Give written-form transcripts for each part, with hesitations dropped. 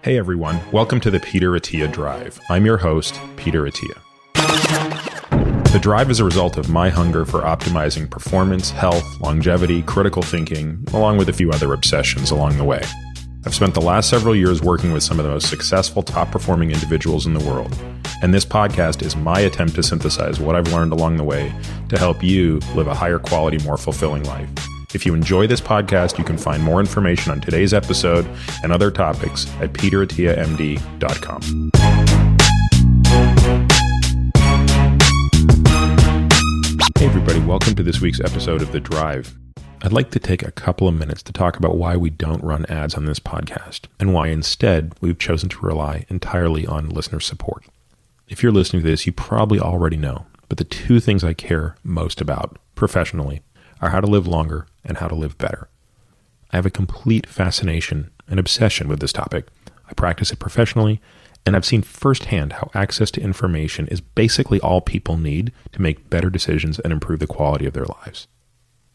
Hey everyone, welcome to the Peter Attia Drive. I'm your host, Peter Attia. The drive is a result of my hunger for optimizing performance, health, longevity, critical thinking, along with a few other obsessions along the way. I've spent the last several years working with some of the most successful, top-performing individuals in the world, and this podcast is my attempt to synthesize what I've learned along the way to help you live a higher quality, more fulfilling life. If you enjoy this podcast, you can find more information on today's episode and other topics at peterattiamd.com. Hey everybody, welcome to this week's episode of The Drive. I'd like to take a couple of minutes to talk about why we don't run ads on this podcast and why instead we've chosen to rely entirely on listener support. If you're listening to this, you probably already know, but the two things I care most about professionally are how to live longer and how to live better. I have a complete fascination and obsession with this topic. I practice it professionally, and I've seen firsthand how access to information is basically all people need to make better decisions and improve the quality of their lives.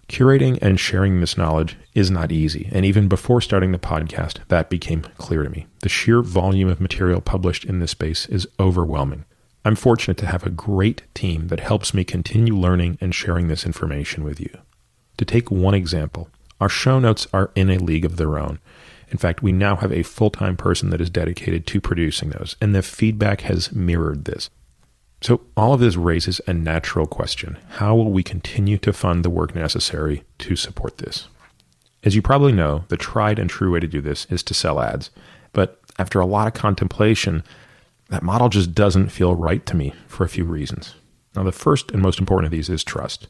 Curating and sharing this knowledge is not easy, and even before starting the podcast, that became clear to me. The sheer volume of material published in this space is overwhelming. I'm fortunate to have a great team that helps me continue learning and sharing this information with you. To take one example, our show notes are in a league of their own. In fact, we now have a full-time person that is dedicated to producing those, and the feedback has mirrored this. So all of this raises a natural question. How will we continue to fund the work necessary to support this? As you probably know, the tried and true way to do this is to sell ads. But after a lot of contemplation, that model just doesn't feel right to me for a few reasons. Now, the first and most important of these is trust.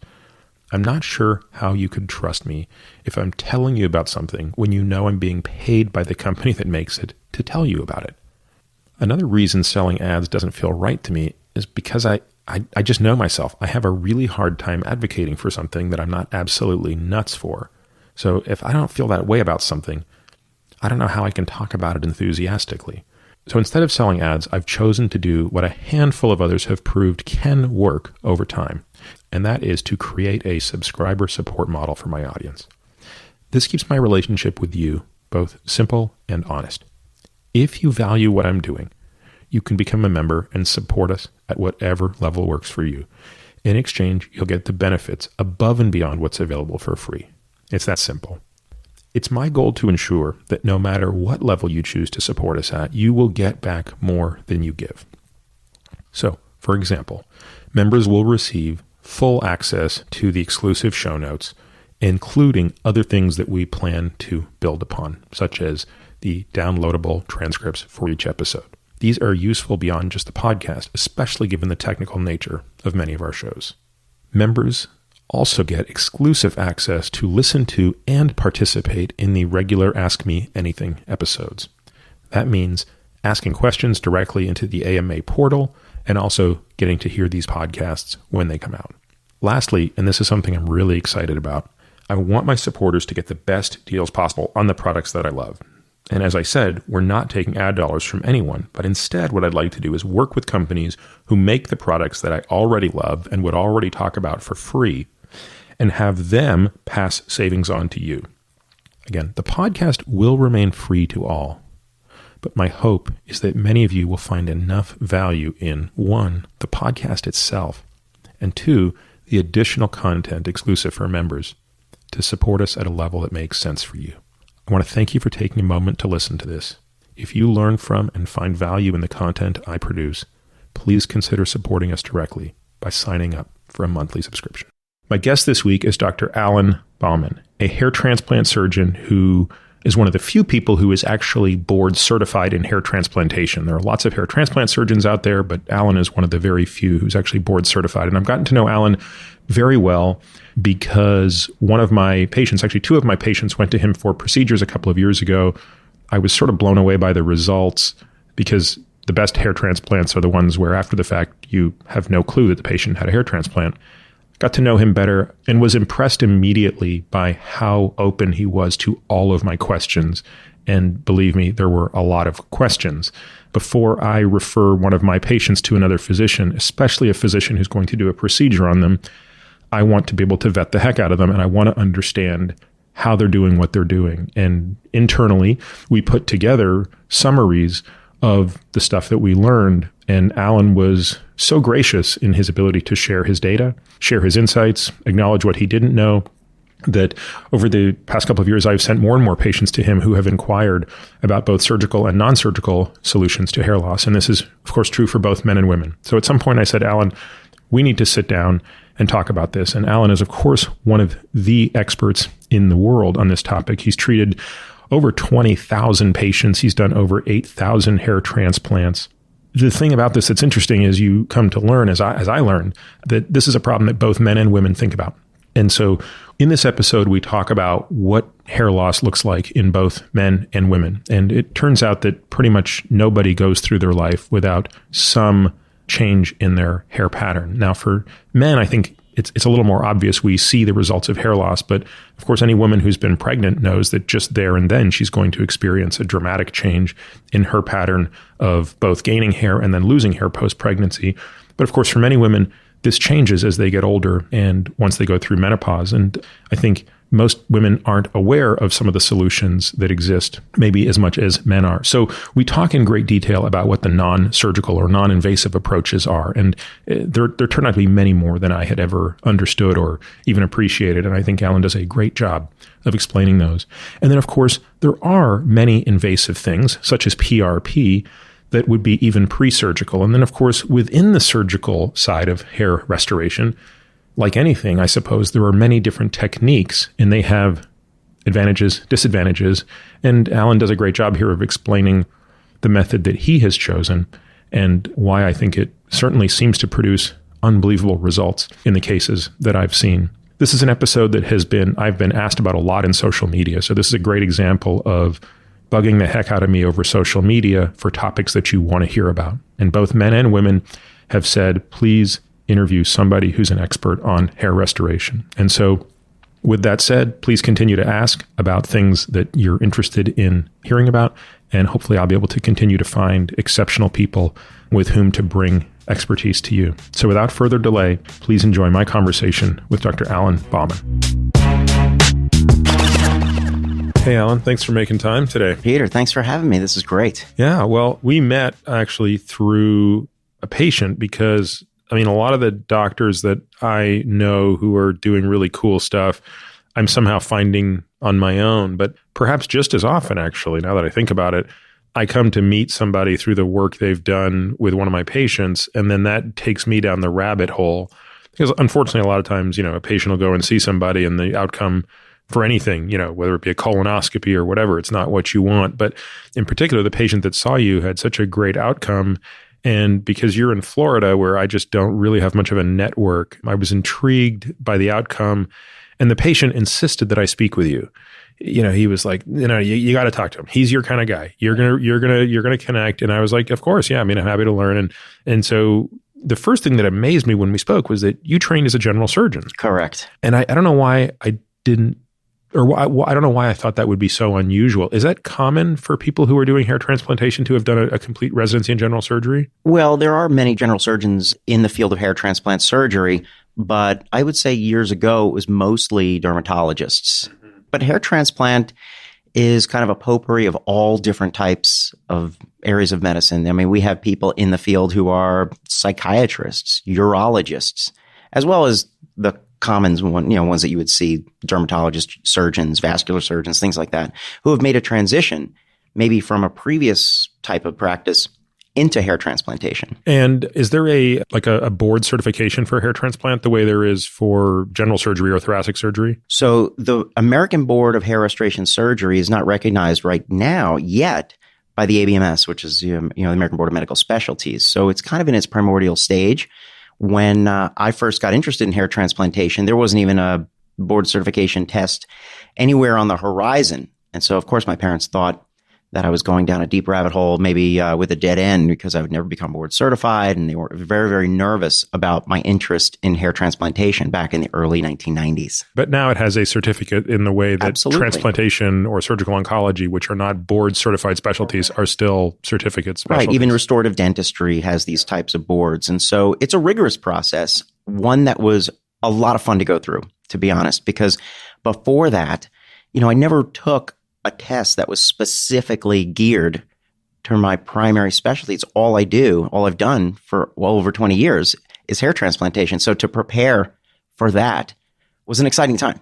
I'm not sure how you could trust me if I'm telling you about something when you know I'm being paid by the company that makes it to tell you about it. Another reason selling ads doesn't feel right to me is because I just know myself. I have a really hard time advocating for something that I'm not absolutely nuts for. So if I don't feel that way about something, I don't know how I can talk about it enthusiastically. So instead of selling ads, I've chosen to do what a handful of others have proved can work over time, and that is to create a subscriber support model for my audience. This keeps my relationship with you both simple and honest. If you value what I'm doing, you can become a member and support us at whatever level works for you. In exchange, you'll get the benefits above and beyond what's available for free. It's that simple. It's my goal to ensure that no matter what level you choose to support us at, you will get back more than you give. So, for example, members will receive full access to the exclusive show notes, including other things that we plan to build upon, such as the downloadable transcripts for each episode. These are useful beyond just the podcast, especially given the technical nature of many of our shows. Members also get exclusive access to listen to and participate in the regular Ask Me Anything episodes. That means asking questions directly into the AMA portal and also getting to hear these podcasts when they come out. Lastly, and this is something I'm really excited about, I want my supporters to get the best deals possible on the products that I love. And as I said, we're not taking ad dollars from anyone, but instead what I'd like to do is work with companies who make the products that I already love and would already talk about for free and have them pass savings on to you. Again, the podcast will remain free to all, but my hope is that many of you will find enough value in, one, the podcast itself, and two, the additional content exclusive for members to support us at a level that makes sense for you. I want to thank you for taking a moment to listen to this. If you learn from and find value in the content I produce, please consider supporting us directly by signing up for a monthly subscription. My guest this week is Dr. Alan Bauman, a hair transplant surgeon who is one of the few people who is actually board certified in hair transplantation. There are lots of hair transplant surgeons out there, but Alan is one of the very few who's actually board certified. And I've gotten to know Alan very well because one of my patients, actually two of my patients, went to him for procedures a couple of years ago. I was sort of blown away by the results because the best hair transplants are the ones where after the fact you have no clue that the patient had a hair transplant. Got to know him better and was impressed immediately by how open he was to all of my questions. And believe me, there were a lot of questions. Before I refer one of my patients to another physician, especially a physician who's going to do a procedure on them, I want to be able to vet the heck out of them, and I want to understand how they're doing what they're doing. And internally, we put together summaries of the stuff that we learned. And Alan was so gracious in his ability to share his data, share his insights, acknowledge what he didn't know, that over the past couple of years, I've sent more and more patients to him who have inquired about both surgical and non-surgical solutions to hair loss. And this is, of course, true for both men and women. So at some point I said, Alan, we need to sit down and talk about this. And Alan is, of course, one of the experts in the world on this topic. He's treated over 20,000 patients. He's done over 8,000 hair transplants. The thing about this that's interesting is you come to learn, as I learned, that this is a problem that both men and women think about. And so in this episode, we talk about what hair loss looks like in both men and women. And it turns out that pretty much nobody goes through their life without some change in their hair pattern. Now, for men, I think it's a little more obvious. We see the results of hair loss. But of course, any woman who's been pregnant knows that just there and then she's going to experience a dramatic change in her pattern of both gaining hair and then losing hair post-pregnancy. But of course, for many women, this changes as they get older and once they go through menopause. And I think most women aren't aware of some of the solutions that exist, maybe as much as men are. So we talk in great detail about what the non-surgical or non-invasive approaches are. And there turned out to be many more than I had ever understood or even appreciated. And I think Alan does a great job of explaining those. And then, of course, there are many invasive things, such as PRP, that would be even pre-surgical. And then, of course, within the surgical side of hair restoration, like anything, I suppose, there are many different techniques, and they have advantages, disadvantages. And Alan does a great job here of explaining the method that he has chosen and why I think it certainly seems to produce unbelievable results in the cases that I've seen. This is an episode that I've been asked about a lot in social media. So this is a great example of bugging the heck out of me over social media for topics that you want to hear about. And both men and women have said, please interview somebody who's an expert on hair restoration. And so with that said, please continue to ask about things that you're interested in hearing about. And hopefully I'll be able to continue to find exceptional people with whom to bring expertise to you. So without further delay, please enjoy my conversation with Dr. Alan Bauman. Hey, Alan, thanks for making time today. Peter, thanks for having me. This is great. Yeah, well, we met actually through a patient because, I mean, a lot of the doctors that I know who are doing really cool stuff, I'm somehow finding on my own, but perhaps just as often, actually, now that I think about it, I come to meet somebody through the work they've done with one of my patients, and then that takes me down the rabbit hole. Because unfortunately, a lot of times, a patient will go and see somebody and the outcome for anything, whether it be a colonoscopy or whatever, it's not what you want. But in particular, the patient that saw you had such a great outcome. And because you're in Florida, where I just don't really have much of a network, I was intrigued by the outcome. And the patient insisted that I speak with you. He was like, you got to talk to him. He's your kind of guy. You're gonna connect. And I was like, of course, yeah. I mean, I'm happy to learn. And so the first thing that amazed me when we spoke was that you trained as a general surgeon. Correct. And I don't know why I didn't. Or I don't know why I thought that would be so unusual. Is that common for people who are doing hair transplantation to have done a complete residency in general surgery? Well, there are many general surgeons in the field of hair transplant surgery, but I would say years ago it was mostly dermatologists. Mm-hmm. But hair transplant is kind of a potpourri of all different types of areas of medicine. I mean, we have people in the field who are psychiatrists, urologists, as well as the commons, ones that you would see, dermatologists, surgeons, vascular surgeons, things like that, who have made a transition maybe from a previous type of practice into hair transplantation. And is there a board certification for hair transplant the way there is for general surgery or thoracic surgery? So the American Board of Hair Restoration Surgery is not recognized right now yet by the ABMS, which is the American Board of Medical Specialties. So it's kind of in its primordial stage. When I first got interested in hair transplantation, there wasn't even a board certification test anywhere on the horizon. And so, of course, my parents thought that I was going down a deep rabbit hole, maybe with a dead end, because I would never become board certified. And they were very, very nervous about my interest in hair transplantation back in the early 1990s. But now it has a certificate in the way that Absolutely. Transplantation or surgical oncology, which are not board certified specialties, are still certificates. Right. Even restorative dentistry has these types of boards. And so it's a rigorous process, one that was a lot of fun to go through, to be honest, because before that, I never took a test that was specifically geared to my primary specialty. It's all I do, all I've done for well over 20 years is hair transplantation. So to prepare for that was an exciting time.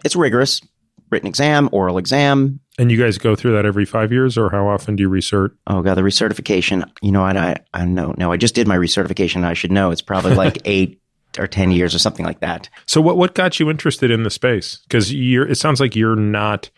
It's rigorous, written exam, oral exam. And you guys go through that every 5 years, or how often do you recert? Oh, God, the recertification, I know. I just did my recertification. I should know. It's probably like 8 or 10 years or something like that. So what got you interested in the space? Because it sounds like you're not,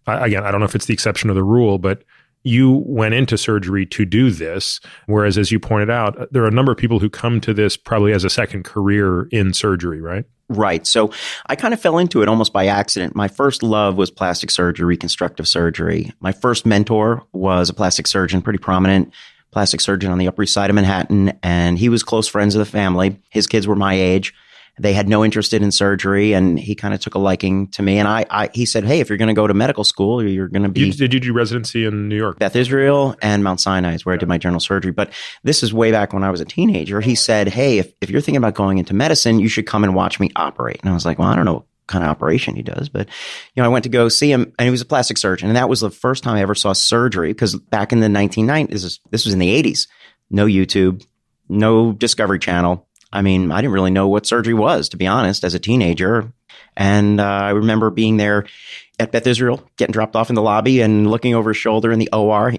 again, I don't know if it's the exception of the rule, but you went into surgery to do this, whereas as you pointed out, there are a number of people who come to this probably as a second career in surgery, right? Right. So I kind of fell into it almost by accident. My first love was plastic surgery, reconstructive surgery. My first mentor was a plastic surgeon, pretty prominent plastic surgeon on the Upper East Side of Manhattan, and he was close friends of the family. His kids were my age. They had no interest in surgery, and he kind of took a liking to me. And he said, hey, if you're going to go to medical school, you're going to be... Did you do residency in New York? Beth Israel and Mount Sinai is where I did my general surgery. But this is way back when I was a teenager. He said, hey, if you're thinking about going into medicine, you should come and watch me operate. And I was like, well, I don't know what kind of operation he does. But, I went to go see him, and he was a plastic surgeon. And that was the first time I ever saw surgery, because back in the 1990s, this was in the 80s, no YouTube, no Discovery Channel. I mean, I didn't really know what surgery was, to be honest, as a teenager. And I remember being there at Beth Israel, getting dropped off in the lobby and looking over his shoulder in the OR.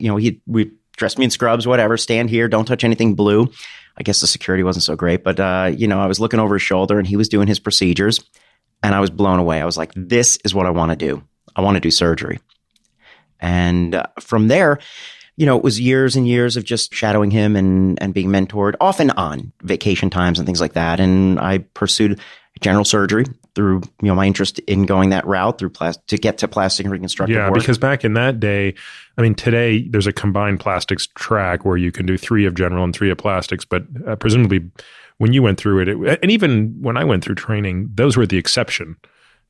We dressed me in scrubs, whatever, stand here, don't touch anything blue. I guess the security wasn't so great, but, I was looking over his shoulder and he was doing his procedures, and I was blown away. I was like, this is what I want to do. I want to do surgery. And from there, it was years and years of just shadowing him and being mentored off and on vacation times and things like that. And I pursued general surgery through, my interest in going that route to get to plastic and reconstructive work. Because back in that day, I mean, today there's a combined plastics track where you can do 3 of general and 3 of plastics. But presumably when you went through it, and even when I went through training, those were the exception.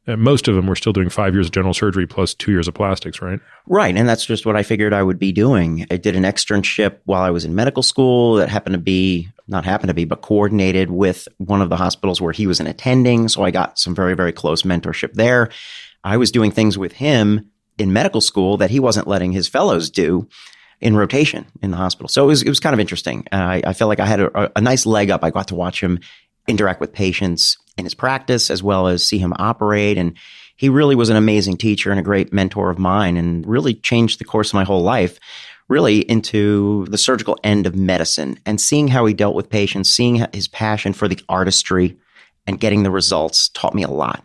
Most of them were still doing 5 years of general surgery plus 2 years of plastics, right? Right. And that's just what I figured I would be doing. I did an externship while I was in medical school that but coordinated with one of the hospitals where he was an attending. So I got some very, very close mentorship there. I was doing things with him in medical school that he wasn't letting his fellows do in rotation in the hospital. So it was kind of interesting. I felt like I had a nice leg up. I got to watch him interact with patients in his practice, as well as see him operate. And he really was an amazing teacher and a great mentor of mine, and really changed the course of my whole life, really into the surgical end of medicine, and seeing how he dealt with patients, seeing his passion for the artistry and getting the results taught me a lot.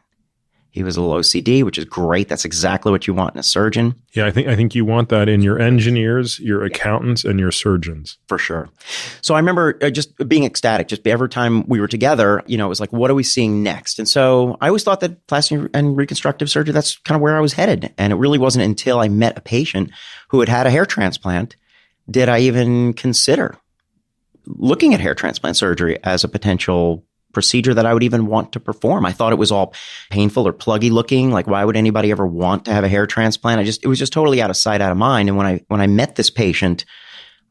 He was a little OCD, which is great. That's exactly what you want in a surgeon. Yeah, I think you want that in your engineers, your accountants, and your surgeons. For sure. So I remember just being ecstatic. Just every time we were together, it was like, what are we seeing next? And so I always thought that plastic and reconstructive surgery, that's kind of where I was headed. And it really wasn't until I met a patient who had a hair transplant did I even consider looking at hair transplant surgery as a potential procedure that I would even want to perform. I thought it was all painful or pluggy looking. Like, why would anybody ever want to have a hair transplant? It was just totally out of sight, out of mind. And when I met this patient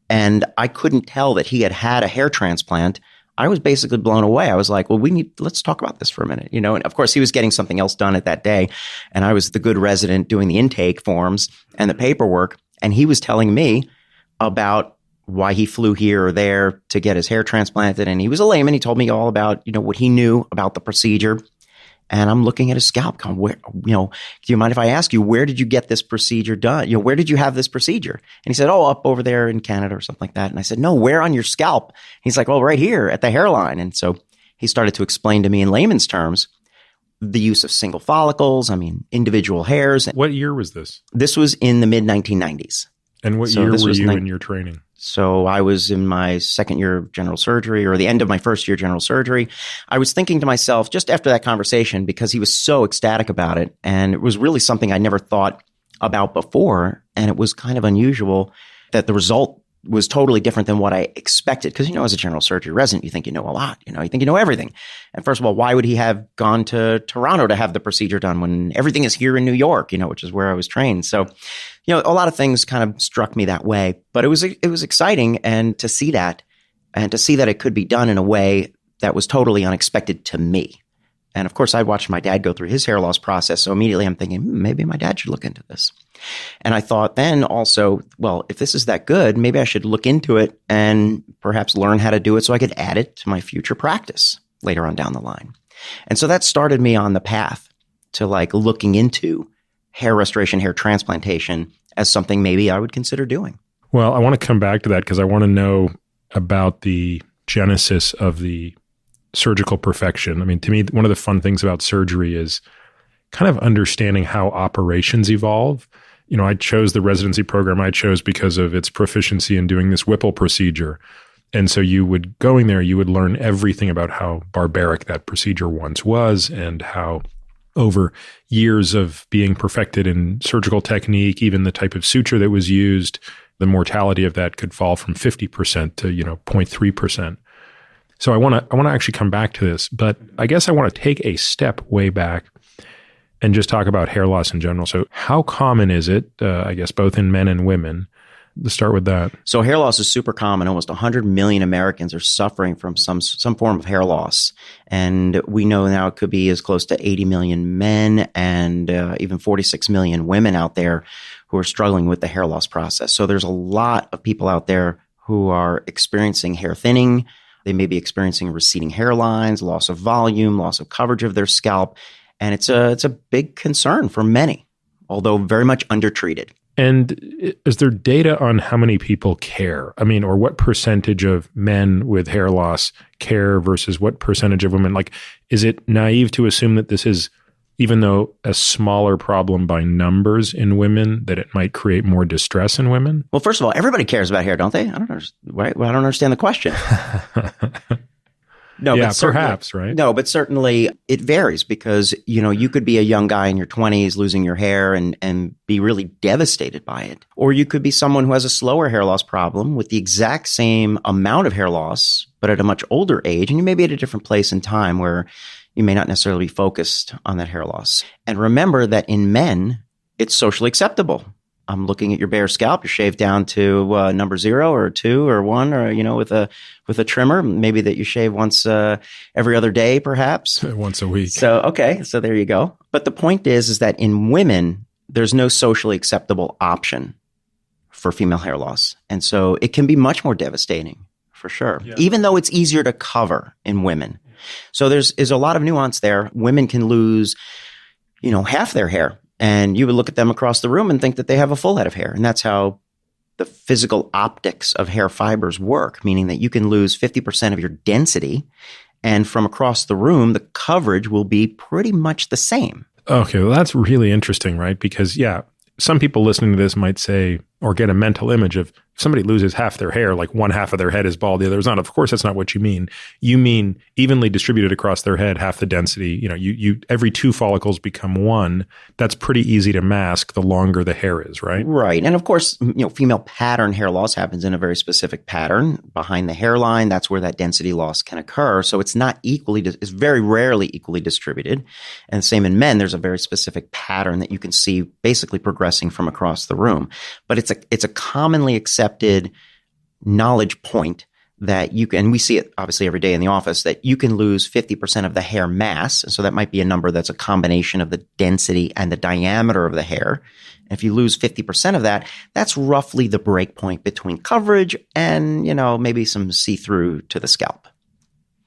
and I couldn't tell that he had a hair transplant, I was basically blown away. I was like, well, let's talk about this for a minute, and of course he was getting something else done at that day. And I was the good resident doing the intake forms and the paperwork. And he was telling me about why he flew here or there to get his hair transplanted. And he was a layman. He told me all about, what he knew about the procedure. And I'm looking at his scalp going, do you mind if I ask you, where did you get this procedure done? Where did you have this procedure? And he said, up over there in Canada or something like that. And I said, no, where on your scalp? He's like, well, right here at the hairline. And so he started to explain to me in layman's terms the use of single follicles, individual hairs. What year was this? This was in the mid 1990s. And what year were you in your training? So I was in my second year of general surgery, or the end of my first year general surgery. I was thinking to myself just after that conversation, because he was so ecstatic about it, and it was really something I never thought about before. And it was kind of unusual that the result was totally different than what I expected. Because, as a general surgery resident, you think you know a lot, you think you know everything. And first of all, why would he have gone to Toronto to have the procedure done when everything is here in New York, which is where I was trained. So, a lot of things kind of struck me that way, but it was exciting. And to see that it could be done in a way that was totally unexpected to me. And of course, I watched my dad go through his hair loss process. So immediately I'm thinking, maybe my dad should look into this. And I thought then also, well, if this is that good, maybe I should look into it and perhaps learn how to do it so I could add it to my future practice later on down the line. And so that started me on the path to like looking into hair restoration, hair transplantation as something maybe I would consider doing. Well, I want to come back to that because I want to know about the genesis of the surgical perfection. I mean, to me, one of the fun things about surgery is kind of understanding how operations evolve. You know, I chose the residency program I chose because of its proficiency in doing this Whipple procedure. And so you would going there, you would learn everything about how barbaric that procedure once was and how over years of being perfected in surgical technique, even the type of suture that was used, the mortality of that could fall from 50% to, 0.3%. So I want to actually come back to this, but I guess I want to take a step way back and just talk about hair loss in general. So how common is it, I guess, both in men and women? Let's start with that. So hair loss is super common. Almost 100 million Americans are suffering from some form of hair loss. And we know now it could be as close to 80 million men and even 46 million women out there who are struggling with the hair loss process. So there's a lot of people out there who are experiencing hair thinning. They may be experiencing receding hairlines, loss of volume, loss of coverage of their scalp. And it's a big concern for many, although very much undertreated. And is there data on how many people care? I mean, or what percentage of men with hair loss care versus what percentage of women? Like, is it naive to assume that this is, even though a smaller problem by numbers in women, that it might create more distress in women? Well, first of all, everybody cares about hair, don't they? I don't understand the question. No, yeah, perhaps, right? No, but certainly it varies because, you could be a young guy in your 20s losing your hair and be really devastated by it. Or you could be someone who has a slower hair loss problem with the exact same amount of hair loss, but at a much older age. And you may be at a different place in time where you may not necessarily be focused on that hair loss. And remember that in men, it's socially acceptable. I'm looking at your bare scalp. You're shaved down to number 0 or 2 or 1, or with a trimmer. Maybe that you shave once every other day, perhaps once a week. So okay, so there you go. But the point is that in women, there's no socially acceptable option for female hair loss, and so it can be much more devastating for sure. Yeah. Even though it's easier to cover in women, so there's a lot of nuance there. Women can lose, half their hair. And you would look at them across the room and think that they have a full head of hair. And that's how the physical optics of hair fibers work, meaning that you can lose 50% of your density. And from across the room, the coverage will be pretty much the same. Okay, well, that's really interesting, right? Because, some people listening to this might say, or get a mental image of somebody loses half their hair, like one half of their head is bald, the other is not. Of course, that's not what you mean. You mean evenly distributed across their head, half the density. You every 2 follicles become 1. That's pretty easy to mask the longer the hair is, right? Right. And of course, female pattern hair loss happens in a very specific pattern behind the hairline. That's where that density loss can occur. So it's not it's very rarely equally distributed. And same in men, there's a very specific pattern that you can see basically progressing from across the room. But it's a commonly accepted knowledge point that you can, and we see it obviously every day in the office, that you can lose 50% of the hair mass. And so that might be a number that's a combination of the density and the diameter of the hair. And if you lose 50% of that, that's roughly the break point between coverage and, maybe some see-through to the scalp.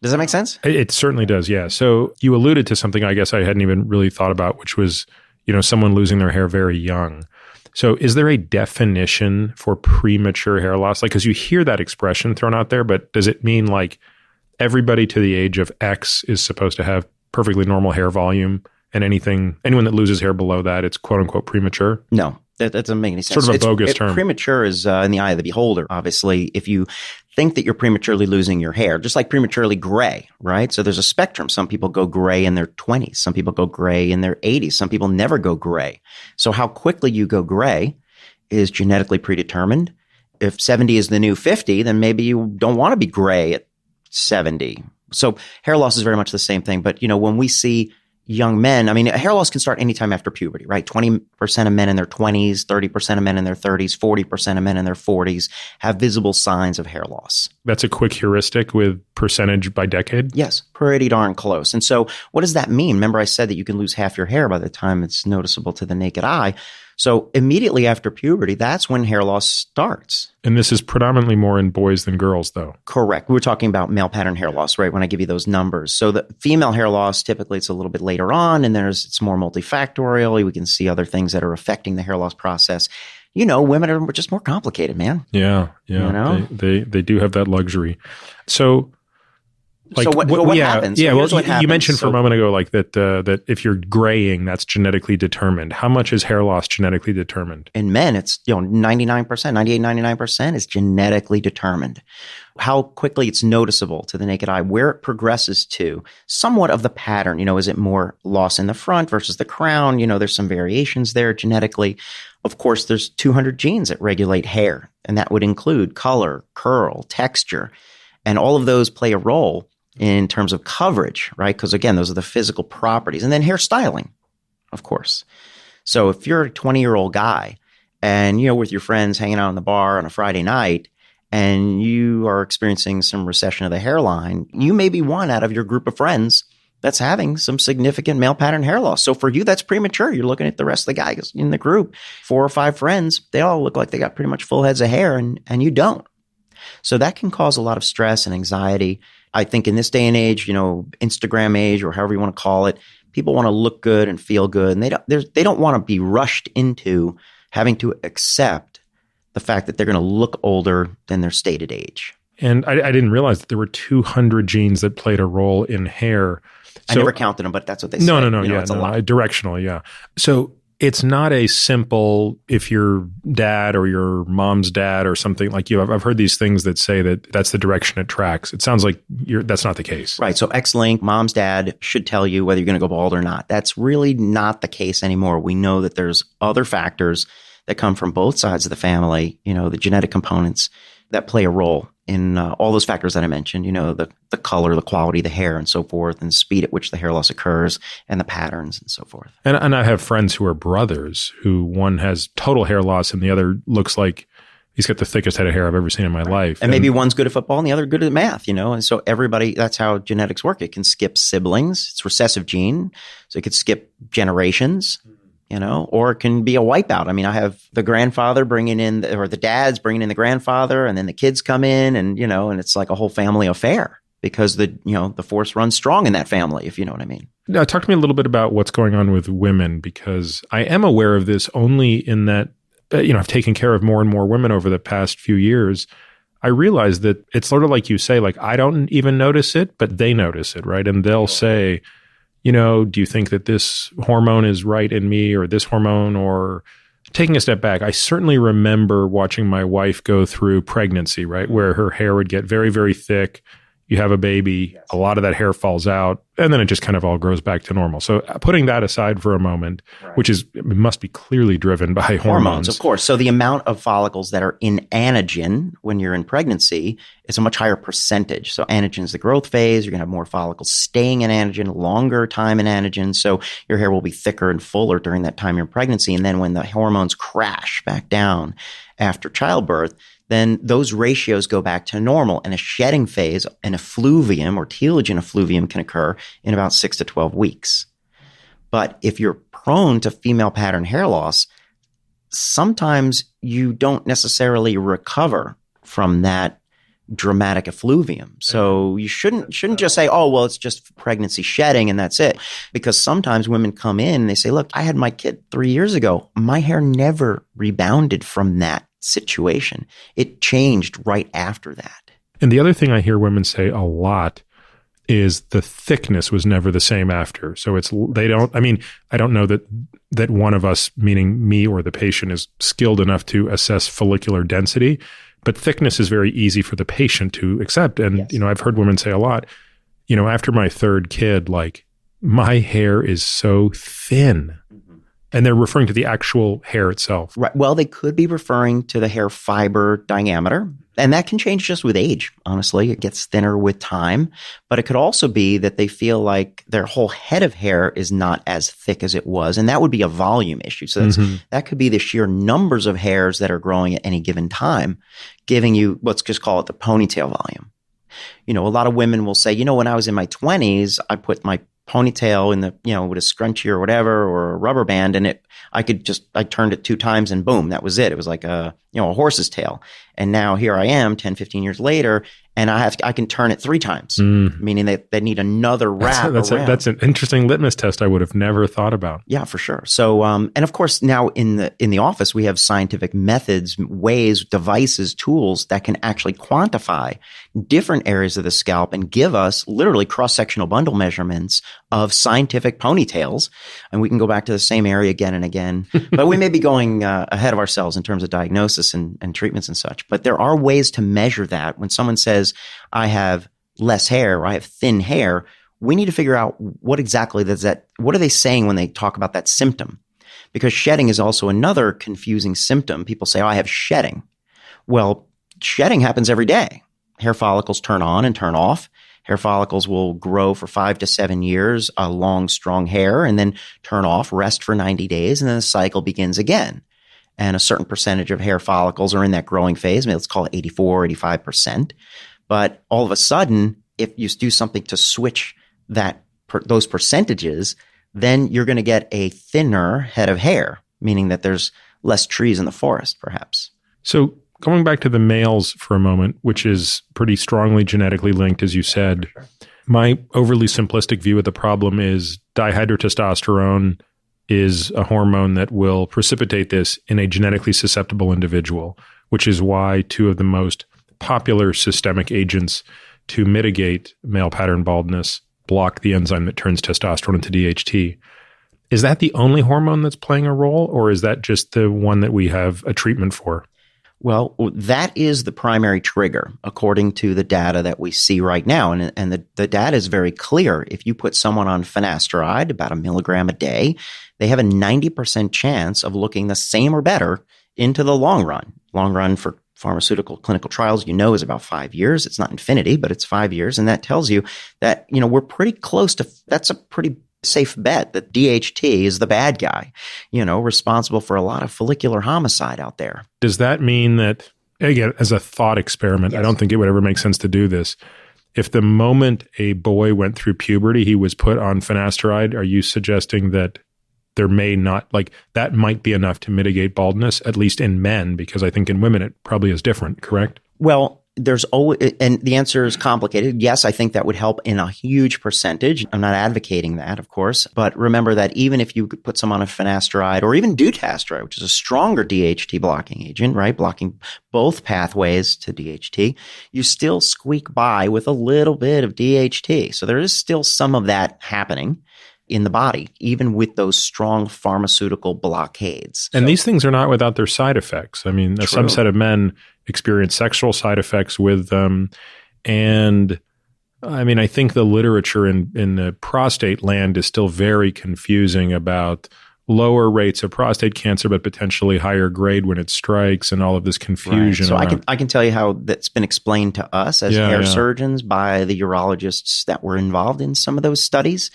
Does that make sense? It certainly does, yeah. So you alluded to something I guess I hadn't even really thought about, which was, someone losing their hair very young. So is there a definition for premature hair loss? Like, because you hear that expression thrown out there, but does it mean like everybody to the age of X is supposed to have perfectly normal hair volume and anyone that loses hair below that, it's quote unquote premature? No, that doesn't make any sense. Sort of a bogus term. Premature is in the eye of the beholder, obviously. If you think that you're prematurely losing your hair, just like prematurely gray, right? So there's a spectrum. Some people go gray in their 20s. Some people go gray in their 80s. Some people never go gray. So how quickly you go gray is genetically predetermined. If 70 is the new 50, then maybe you don't want to be gray at 70. So hair loss is very much the same thing. But, when we see young men, I mean, hair loss can start anytime after puberty, right? 20% of men in their 20s, 30% of men in their 30s, 40% of men in their 40s have visible signs of hair loss. That's a quick heuristic with percentage by decade? Yes, pretty darn close. And so what does that mean? Remember I said that you can lose half your hair by the time it's noticeable to the naked eye. So immediately after puberty, that's when hair loss starts. And this is predominantly more in boys than girls, though. Correct. We were talking about male pattern hair loss, right? When I give you those numbers. So the female hair loss, typically it's a little bit later on, and it's more multifactorial. We can see other things that are affecting the hair loss process. Women are just more complicated, man. Yeah. They do have that luxury. So what happens? Yeah, well, you mentioned for a moment ago, like that if you're graying, that's genetically determined. How much is hair loss genetically determined? In men, it's 99%, 99% is genetically determined. How quickly it's noticeable to the naked eye, where it progresses to, somewhat of the pattern. Is it more loss in the front versus the crown? There's some variations there genetically. Of course, there's 200 genes that regulate hair, and that would include color, curl, texture, and all of those play a role in terms of coverage, right? Because again, those are the physical properties. And then hair styling, of course. So if you're a 20-year-old guy and, with your friends hanging out in the bar on a Friday night and you are experiencing some recession of the hairline, you may be one out of your group of friends that's having some significant male pattern hair loss. So for you, that's premature. You're looking at the rest of the guys in the group, 4 or 5 friends, they all look like they got pretty much full heads of hair and you don't. So that can cause a lot of stress and anxiety. I think in this day and age, Instagram age or however you want to call it, people want to look good and feel good. And they don't want to be rushed into having to accept the fact that they're going to look older than their stated age. And I didn't realize that there were 200 genes that played a role in hair. I never counted them, but that's what they say. No. It's a lot. Directional, yeah. So it's not a simple, if your dad or your mom's dad or something like you, I've heard these things that say that that's the direction it tracks. It sounds like that's not the case. Right. So X-linked, mom's dad should tell you whether you're going to go bald or not. That's really not the case anymore. We know that there's other factors that come from both sides of the family, the genetic components that play a role in all those factors that I mentioned, the color, the quality of the hair and so forth, and the speed at which the hair loss occurs and the patterns and so forth. And I have friends who are brothers who one has total hair loss and the other looks like he's got the thickest head of hair I've ever seen in my life. And maybe one's good at football and the other good at math, and so everybody, that's how genetics work. It can skip siblings. It's recessive gene. So it could skip generations. Or it can be a wipeout. I mean, I have the grandfather bringing in, or the dad's bringing in the grandfather, and then the kids come in, and and it's like a whole family affair because the force runs strong in that family, if you know what I mean. Now, talk to me a little bit about what's going on with women, because I am aware of this only in that, I've taken care of more and more women over the past few years. I realize that it's sort of like you say, like, I don't even notice it, but they notice it, right? And they'll say, do you think that this hormone is right in me or this hormone? Or taking a step back, I certainly remember watching my wife go through pregnancy, right? Where her hair would get very, very thick. You have a baby, a lot of that hair falls out, and then it just kind of all grows back to normal. So putting that aside for a moment, right, which must be clearly driven by hormones. Of course. So the amount of follicles that are in anagen when you're in pregnancy is a much higher percentage. So anagen is the growth phase. You're going to have more follicles staying in anagen, longer time in anagen. So your hair will be thicker and fuller during that time you're in pregnancy. And then when the hormones crash back down after childbirth, then those ratios go back to normal, and a shedding phase, an effluvium or telogen effluvium can occur in about 6 to 12 weeks. But if you're prone to female pattern hair loss, sometimes you don't necessarily recover from that dramatic effluvium. So you shouldn't just say, oh, well, it's just pregnancy shedding and that's it. Because sometimes women come in and they say, look, I had my kid 3 years ago. My hair never rebounded from that situation. It changed right after that. And the other thing I hear women say a lot is the thickness was never the same after. So I don't know that one of us, meaning me or the patient, is skilled enough to assess follicular density, but thickness is very easy for the patient to accept. And, yes, I've heard women say a lot, after my third kid, like, my hair is so thin. And they're referring to the actual hair itself. Right. Well, they could be referring to the hair fiber diameter. And that can change just with age, honestly. It gets thinner with time. But it could also be that they feel like their whole head of hair is not as thick as it was. And that would be a volume issue. So that could be the sheer numbers of hairs that are growing at any given time, giving you, let's just call it the ponytail volume. A lot of women will say, when I was in my 20s, I put my ponytail in the, with a scrunchie or whatever, or a rubber band, and I turned it 2 times and boom, that was it. It was like a horse's tail. And now here I am 10, 15 years later, and I can turn it 3 times, meaning that they need another wrap. That's an interesting litmus test I would have never thought about. Yeah, for sure. So, and of course, now in the office, we have scientific methods, ways, devices, tools that can actually quantify different areas of the scalp and give us literally cross-sectional bundle measurements of scientific ponytails. And we can go back to the same area again and again, but we may be going ahead of ourselves in terms of diagnosis and treatments and such. But there are ways to measure that. When someone says, I have less hair or I have thin hair, we need to figure out what exactly what are they saying when they talk about that symptom? Because shedding is also another confusing symptom. People say, I have shedding. Well, shedding happens every day. Hair follicles turn on and turn off. Hair follicles will grow for 5 to 7 years, a long, strong hair, and then turn off, rest for 90 days, and then the cycle begins again. And a certain percentage of hair follicles are in that growing phase. Let's call it 84, 85%. But all of a sudden, if you do something to switch those percentages, then you're going to get a thinner head of hair, meaning that there's less trees in the forest, perhaps. So going back to the males for a moment, which is pretty strongly genetically linked, as you said, my overly simplistic view of the problem is dihydrotestosterone is a hormone that will precipitate this in a genetically susceptible individual, which is why 2 of the most popular systemic agents to mitigate male pattern baldness block the enzyme that turns testosterone into DHT. Is that the only hormone that's playing a role, or is that just the one that we have a treatment for? Well, that is the primary trigger, according to the data that we see right now. And the data is very clear. If you put someone on finasteride, about 1 milligram a day, they have a 90% chance of looking the same or better into the long run. Long run for pharmaceutical clinical trials, is about 5 years. It's not infinity, but it's 5 years. And that tells you that, we're pretty close to, that's a pretty safe bet that DHT is the bad guy, responsible for a lot of follicular homicide out there. Does that mean that, again, as a thought experiment, yes. I don't think it would ever make sense to do this. If the moment a boy went through puberty, he was put on finasteride, are you suggesting that there may not, that might be enough to mitigate baldness, at least in men, because I think in women it probably is different, correct? Well, there's always, and the answer is complicated. Yes, I think that would help in a huge percentage. I'm not advocating that, of course, but remember that even if you could put someone on a finasteride or even dutasteride, which is a stronger DHT blocking agent, right, blocking both pathways to DHT, you still squeak by with a little bit of DHT. So there is still some of that happening in the body, even with those strong pharmaceutical blockades. And these things are not without their side effects. I mean, a subset of men experience sexual side effects with them. And I mean, I think the literature in the prostate land is still very confusing about lower rates of prostate cancer, but potentially higher grade when it strikes, and all of this confusion. Right. So I can tell you how that's been explained to us as hair surgeons by the urologists that were involved in some of those studies.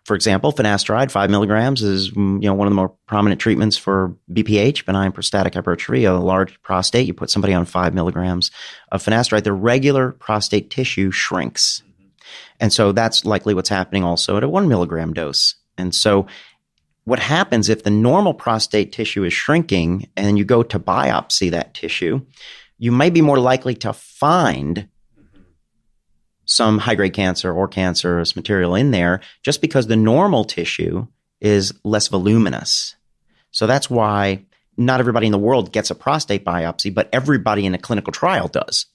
For example, finasteride, 5 milligrams is one of the more prominent treatments for BPH, benign prostatic hypertrophy, a large prostate. You put somebody on 5 milligrams of finasteride, the regular prostate tissue shrinks. And so that's likely what's happening also at a 1 milligram dose. And so what happens if the normal prostate tissue is shrinking and you go to biopsy that tissue, you may be more likely to find some high-grade cancer or cancerous material in there just because the normal tissue is less voluminous. So that's why not everybody in the world gets a prostate biopsy, but everybody in a clinical trial does.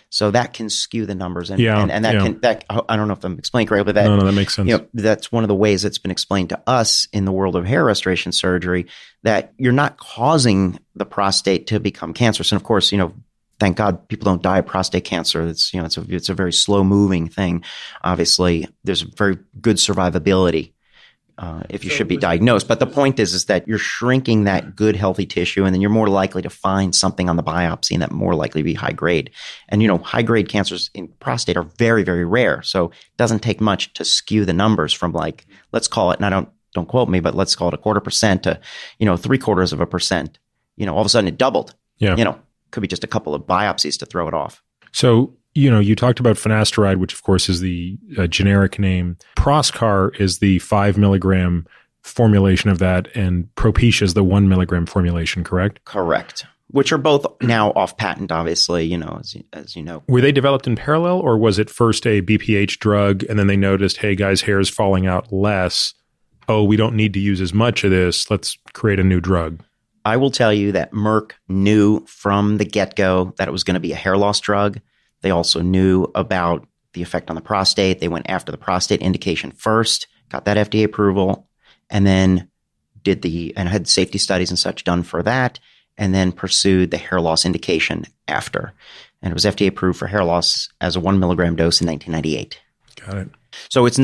So that can skew the numbers, and that I don't know if I'm explaining correctly, but that makes sense. That's one of the ways that's been explained to us in the world of hair restoration surgery, that you're not causing the prostate to become cancerous. And of course, thank God people don't die of prostate cancer. It's it's a very slow moving thing. Obviously, there's very good survivability if you should be diagnosed. But the point is that you're shrinking that good, healthy tissue, and then you're more likely to find something on the biopsy, and that more likely to be high grade. And, high grade cancers in prostate are very, very rare. So it doesn't take much to skew the numbers from let's call it, and don't quote me, but let's call it 0.25% to, 0.75%. All of a sudden it doubled. Yeah. Could be just a couple of biopsies to throw it off. So, you talked about finasteride, which of course is the generic name. Proscar is the 5 milligram formulation of that, and Propecia is the 1 milligram formulation, correct? Correct. Which are both now off patent, obviously, as you know. Were they developed in parallel, or was it first a BPH drug and then they noticed, hey guys, hair is falling out less. Oh, we don't need to use as much of this. Let's create a new drug. I will tell you that Merck knew from the get-go that it was going to be a hair loss drug. They also knew about the effect on the prostate. They went after the prostate indication first, got that FDA approval, and then had safety studies and such done for that, and then pursued the hair loss indication after. And it was FDA approved for hair loss as a 1 milligram dose in 1998. Got it. So it was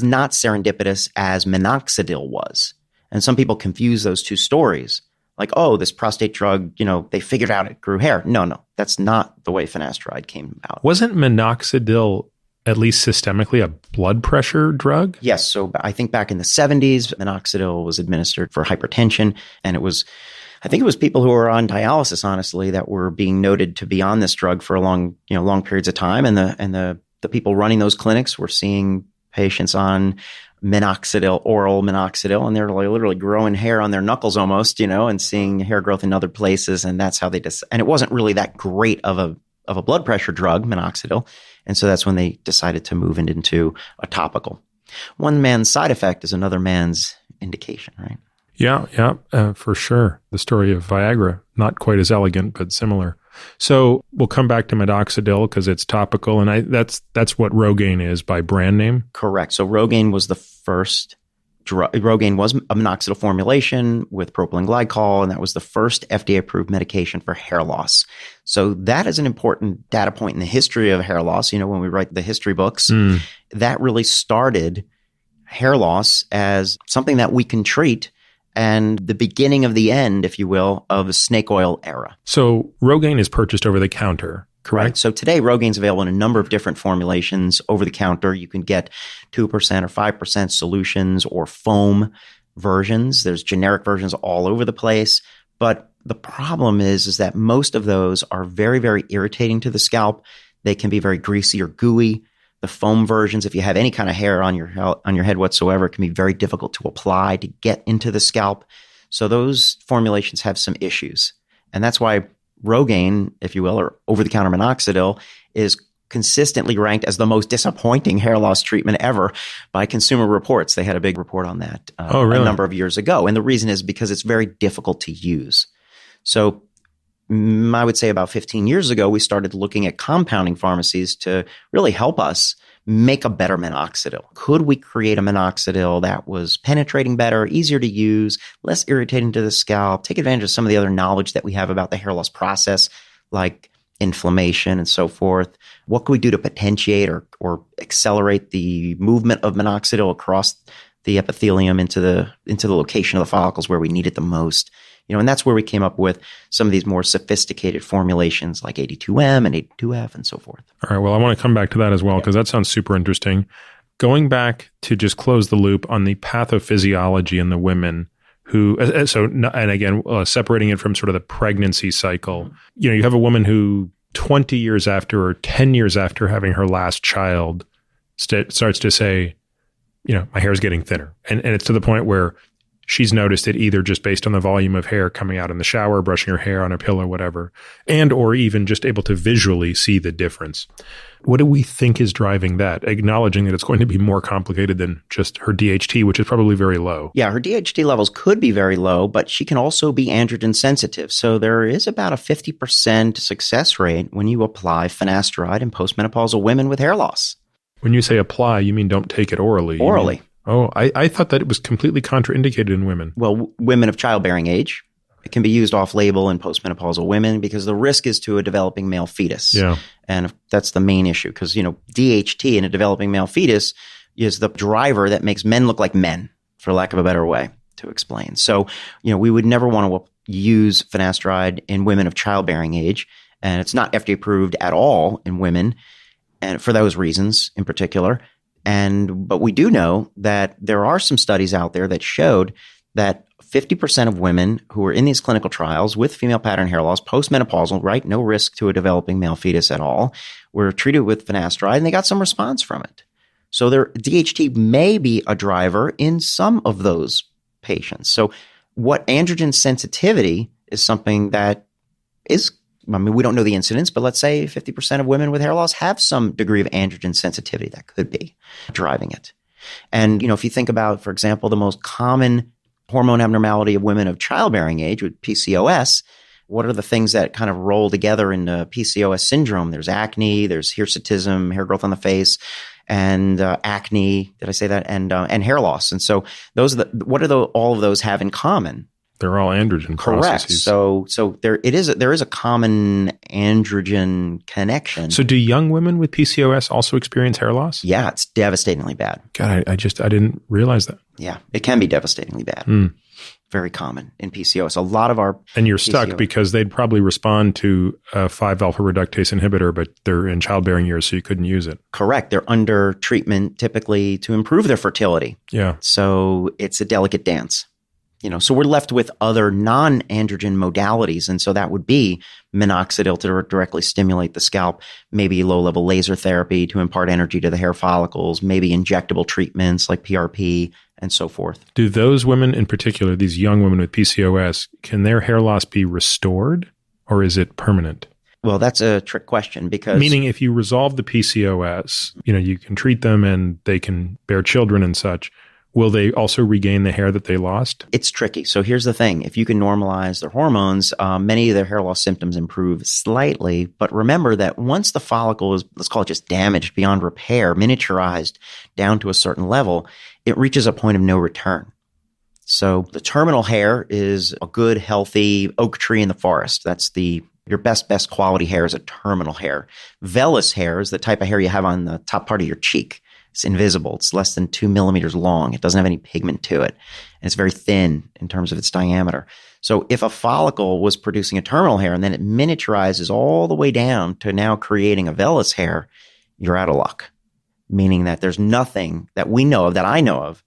not serendipitous as minoxidil was. And some people confuse those two stories. Like, oh, this prostate drug, they figured out it grew hair. No, that's not the way finasteride came about. Wasn't minoxidil, at least systemically, a blood pressure drug? Yes. So I think back in the 70s, minoxidil was administered for hypertension. And I think it was people who were on dialysis, honestly, that were being noted to be on this drug for long periods of time. And the people running those clinics were seeing patients on minoxidil, oral minoxidil, and they're literally growing hair on their knuckles almost, and seeing hair growth in other places. And that's how and it wasn't really that great of a blood pressure drug, minoxidil. And so that's when they decided to move it into a topical. One man's side effect is another man's indication, right? Yeah, for sure. The story of Viagra, not quite as elegant, but similar. So we'll come back to minoxidil because it's topical, and that's what Rogaine is by brand name. Correct. So Rogaine was the first drug. Rogaine was a minoxidil formulation with propylene glycol, and that was the first FDA-approved medication for hair loss. So that is an important data point in the history of hair loss. When we write the history books, that really started hair loss as something that we can treat, and the beginning of the end, if you will, of the snake oil era. So Rogaine is purchased over the counter, correct? Right. So today, Rogaine's available in a number of different formulations over the counter. You can get 2% or 5% solutions or foam versions. There's generic versions all over the place. But the problem is that most of those are very, very irritating to the scalp. They can be very greasy or gooey. The foam versions, if you have any kind of hair on your head whatsoever, it can be very difficult to apply to get into the scalp. So those formulations have some issues. And that's why Rogaine, if you will, or over-the-counter minoxidil, is consistently ranked as the most disappointing hair loss treatment ever by Consumer Reports. They had a big report on that really? a number of years ago. And the reason is because it's very difficult to use. So I would say about 15 years ago, we started looking at compounding pharmacies to really help us make a better minoxidil. Could we create a minoxidil that was penetrating better, easier to use, less irritating to the scalp, take advantage of some of the other knowledge that we have about the hair loss process, like inflammation and so forth? What could we do to potentiate or accelerate the movement of minoxidil across the epithelium into the location of the follicles where we need it the most? And that's where we came up with some of these more sophisticated formulations like 82M and 82F and so forth. All right. Well, I want to come back to that as well because that sounds super interesting. Going back to just close the loop on the pathophysiology in the women who, and again, separating it from sort of the pregnancy cycle, you have a woman who 20 years after or 10 years after having her last child starts to say, my hair is getting thinner. And it's to the point where she's noticed it either just based on the volume of hair coming out in the shower, brushing her hair on a pillow, whatever, and or even just able to visually see the difference. What do we think is driving that? Acknowledging that it's going to be more complicated than just her DHT, which is probably very low. Yeah, her DHT levels could be very low, but she can also be androgen sensitive. So there is about a 50% success rate when you apply finasteride in postmenopausal women with hair loss. When you say apply, you mean don't take it orally? Orally. Oh, I thought that it was completely contraindicated in women. Well, women of childbearing age. It can be used off-label in postmenopausal women because the risk is to a developing male fetus. Yeah. And that's the main issue because, DHT in a developing male fetus is the driver that makes men look like men. for lack of a better way to explain. So, we would never want to use finasteride in women of childbearing age, and it's not FDA approved at all in women, and for those reasons in particular. But we do know that there are some studies out there that showed that 50% of women who were in these clinical trials with female pattern hair loss, postmenopausal, right, no risk to a developing male fetus at all, were treated with finasteride, and they got some response from it. So their DHT may be a driver in some of those patients. So what androgen sensitivity is something that is, we don't know the incidence, but let's say 50% of women with hair loss have some degree of androgen sensitivity that could be driving it. And, if you think about, for example, the most common hormone abnormality of women of childbearing age with PCOS, what are the things that kind of roll together into PCOS syndrome? There's acne, there's hirsutism, hair growth on the face, and acne. Did I say that? And hair loss. And so those are what do all of those have in common? They're all androgen processes. Correct. So there is a common androgen connection. So do young women with PCOS also experience hair loss? Yeah, it's devastatingly bad. God, I didn't realize that. Yeah, it can be devastatingly bad. Very common in PCOS. A lot of our and you're stuck because they'd probably respond to a 5-alpha reductase inhibitor, but they're in childbearing years, so you couldn't use it. Correct. They're under treatment typically to improve their fertility. Yeah. So it's a delicate dance. So we're left with other non-androgen modalities. And so that would be minoxidil to directly stimulate the scalp, maybe low-level laser therapy to impart energy to the hair follicles, maybe injectable treatments like PRP and so forth. Do those women in particular, these young women with PCOS, can their hair loss be restored or is it permanent? Well, that's a trick question because... Meaning if you resolve the PCOS, you can treat them and they can bear children and such. Will they also regain the hair that they lost? It's tricky. So here's the thing. If you can normalize their hormones, many of their hair loss symptoms improve slightly. But remember that once the follicle is, let's call it just damaged beyond repair, miniaturized down to a certain level, it reaches a point of no return. So the terminal hair is a good, healthy oak tree in the forest. That's your best quality hair is a terminal hair. Vellus hair is the type of hair you have on the top part of your cheek. It's invisible. It's less than 2 millimeters long. It doesn't have any pigment to it. And it's very thin in terms of its diameter. So if a follicle was producing a terminal hair and then it miniaturizes all the way down to now creating a vellus hair, you're out of luck. Meaning that there's nothing that we know of, that I know of,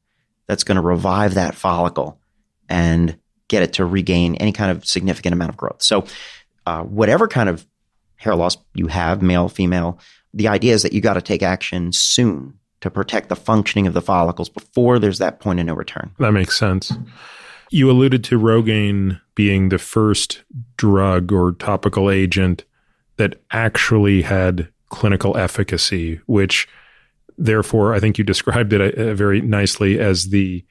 that's going to revive that follicle and get it to regain any kind of significant amount of growth. So whatever kind of hair loss you have, male, female, the idea is that you got to take action soon to protect the functioning of the follicles before there's that point of no return. That makes sense. You alluded to Rogaine being the first drug or topical agent that actually had clinical efficacy, which therefore I think you described it very nicely as the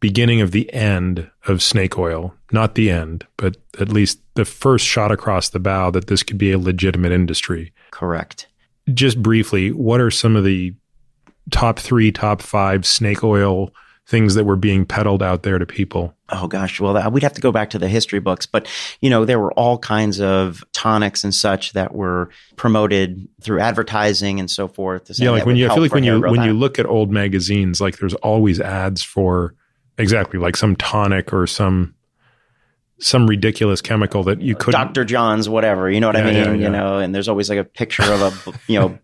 beginning of the end of snake oil. Not the end, but at least the first shot across the bow that this could be a legitimate industry. Correct. Just briefly, what are some of the top 3, top 5 snake oil things that were being peddled out there to people? Oh, gosh. Well, we'd have to go back to the history books. But, there were all kinds of tonics and such that were promoted through advertising and so forth. Yeah, like I feel like when you look at old magazines, like there's always ads for exactly like some tonic or some ridiculous chemical that you couldn't. Dr. John's, whatever. You know what I mean? Yeah. And there's always like a picture of a,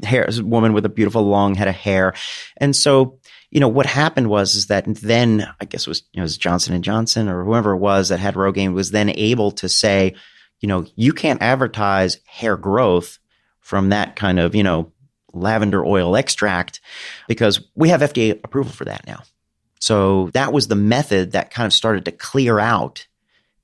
hair woman with a beautiful long head of hair. And so, what happened is that then I guess it was Johnson & Johnson or whoever it was that had Rogaine was then able to say, you can't advertise hair growth from that kind of, lavender oil extract because we have FDA approval for that now. So that was the method that kind of started to clear out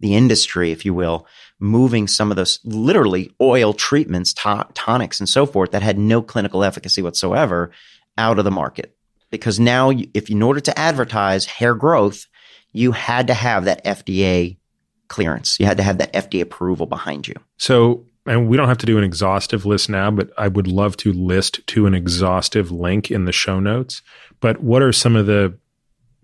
the industry, if you will, moving some of those literally oil treatments, tonics and so forth that had no clinical efficacy whatsoever out of the market. Because now in order to advertise hair growth, you had to have that FDA clearance. You had to have that FDA approval behind you. So, and we don't have to do an exhaustive list now, but I would love to list to an exhaustive link in the show notes. But what are some of the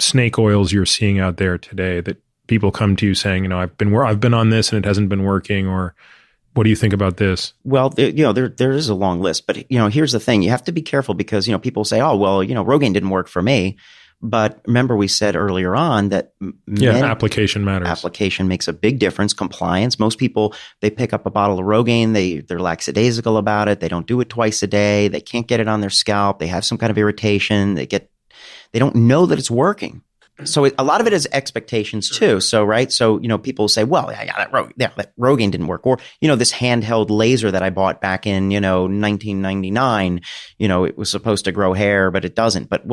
snake oils you're seeing out there today that people come to you saying, I've been on this and it hasn't been working, or what do you think about this? Well, there is a long list, but here's the thing: you have to be careful because people say, oh, well, Rogaine didn't work for me, But remember, we said earlier on that application matters. Application makes a big difference. Compliance. Most people, they pick up a bottle of Rogaine. They're lackadaisical about it. They don't do it twice a day. They can't get it on their scalp. They have some kind of irritation. They don't know that it's working. So a lot of it is expectations too. So, right. So, people say, well, that Rogaine didn't work. Or, this handheld laser that I bought back in, 1999, it was supposed to grow hair, but it doesn't. But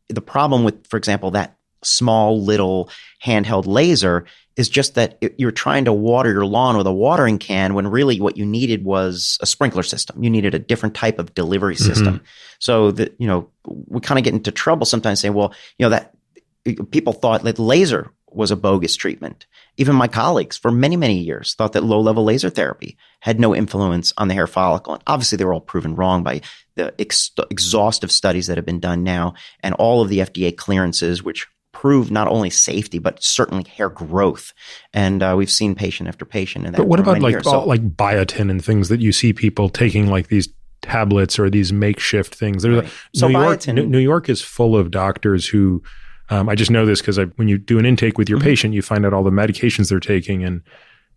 the problem with, for example, that small little handheld laser is just that you're trying to water your lawn with a watering can when really what you needed was a sprinkler system. You needed a different type of delivery system. So that, we kind of get into trouble sometimes saying, well, that people thought that laser was a bogus treatment. Even my colleagues for many, many years thought that low-level laser therapy had no influence on the hair follicle. And obviously, they were all proven wrong by the exhaustive studies that have been done now and all of the FDA clearances, which prove not only safety, but certainly hair growth. And we've seen patient after patient. In that but what about like biotin and things that you see people taking like these tablets or these makeshift things? Right. New York is full of doctors who I just know this because when you do an intake with your patient, you find out all the medications they're taking, and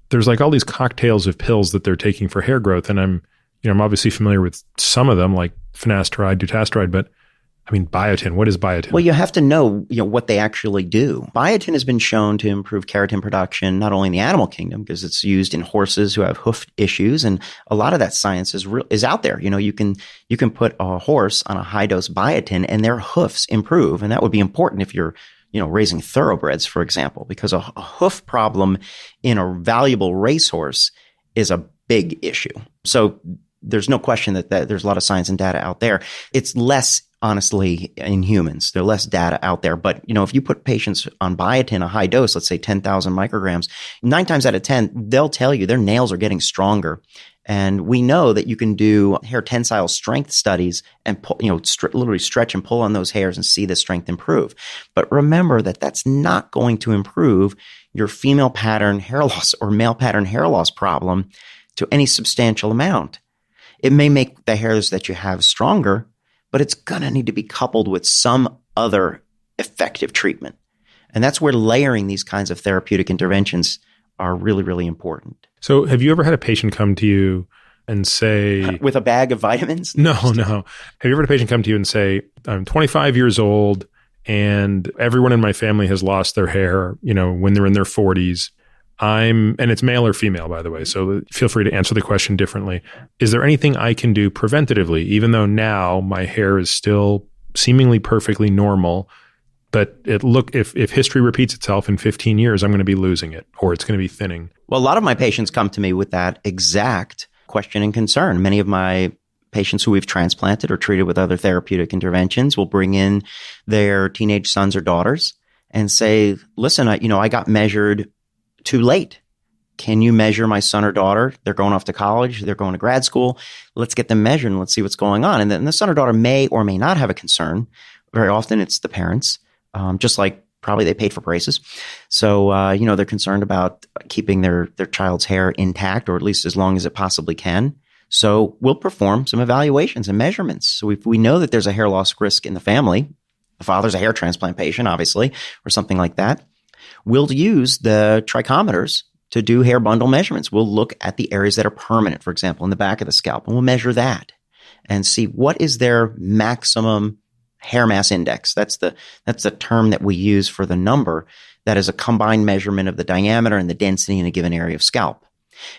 there's like all these cocktails of pills that they're taking for hair growth. And I'm obviously familiar with some of them, like finasteride, dutasteride, but I mean, biotin. What is biotin? Well, you have to know, what they actually do. Biotin has been shown to improve keratin production, not only in the animal kingdom, because it's used in horses who have hoof issues, and a lot of that science is out there. You can put a horse on a high dose biotin, and their hoofs improve, and that would be important if you're raising thoroughbreds, for example, because a hoof problem in a valuable racehorse is a big issue. So there's no question that there's a lot of science and data out there. It's less, honestly, in humans. There's less data out there. But, if you put patients on biotin, a high dose, let's say 10,000 micrograms, 9 times out of 10, they'll tell you their nails are getting stronger. And we know that you can do hair tensile strength studies and literally stretch and pull on those hairs and see the strength improve. But remember that that's not going to improve your female pattern hair loss or male pattern hair loss problem to any substantial amount. It may make the hairs that you have stronger, but it's going to need to be coupled with some other effective treatment. And that's where layering these kinds of therapeutic interventions are really, really important. So have you ever had a patient come to you and say... With a bag of vitamins? No. Have you ever had a patient come to you and say, I'm 25 years old and everyone in my family has lost their hair, when they're in their 40s. And it's male or female, by the way, so feel free to answer the question differently. Is there anything I can do preventatively, even though now my hair is still seemingly perfectly normal, but if history repeats itself in 15 years, I'm going to be losing it or it's going to be thinning? Well, a lot of my patients come to me with that exact question and concern. Many of my patients who we've transplanted or treated with other therapeutic interventions will bring in their teenage sons or daughters and say, listen, I got measured too late. Can you measure my son or daughter? They're going off to college. They're going to grad school. Let's get them measured and let's see what's going on. And then the son or daughter may or may not have a concern. Very often it's the parents, just like probably they paid for braces. So, they're concerned about keeping their child's hair intact or at least as long as it possibly can. So we'll perform some evaluations and measurements. So if we know that there's a hair loss risk in the family, the father's a hair transplant patient, obviously, or something like that, we'll use the trichometers to do hair bundle measurements. We'll look at the areas that are permanent, for example, in the back of the scalp, and we'll measure that and see what is their maximum hair mass index. That's the term that we use for the number that is a combined measurement of the diameter and the density in a given area of scalp.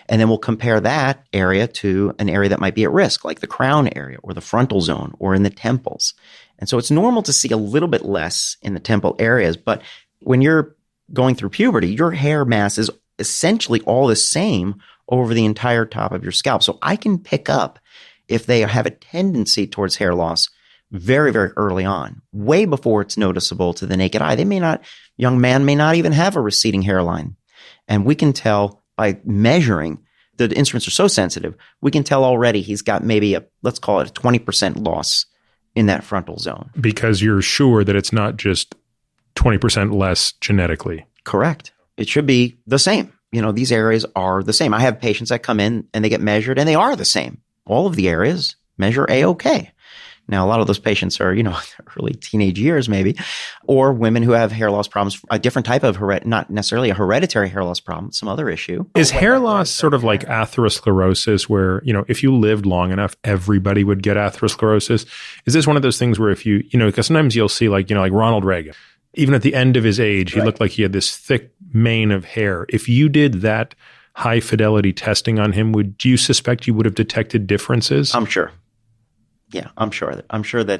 And then we'll compare that area to an area that might be at risk, like the crown area or the frontal zone or in the temples. And so it's normal to see a little bit less in the temple areas, but when you're going through puberty, your hair mass is essentially all the same over the entire top of your scalp. So I can pick up if they have a tendency towards hair loss very, very early on, way before it's noticeable to the naked eye. Young man may not even have a receding hairline. And we can tell by measuring, the instruments are so sensitive, we can tell already he's got maybe let's call it a 20% loss in that frontal zone. Because you're sure that it's not just 20% less genetically. Correct. It should be the same. These areas are the same. I have patients that come in and they get measured and they are the same. All of the areas measure A-OK. Now, a lot of those patients are, early teenage years maybe, or women who have hair loss problems, a different type of, not necessarily a hereditary hair loss problem, some other issue. Is hair loss sort of like atherosclerosis where, if you lived long enough, everybody would get atherosclerosis? Is this one of those things where if you, because sometimes you'll see like Ronald Reagan, even at the end of his age, he looked like he had this thick mane of hair. If you did that high fidelity testing on him, would you suspect you would have detected differences? I'm sure. Yeah, I'm sure that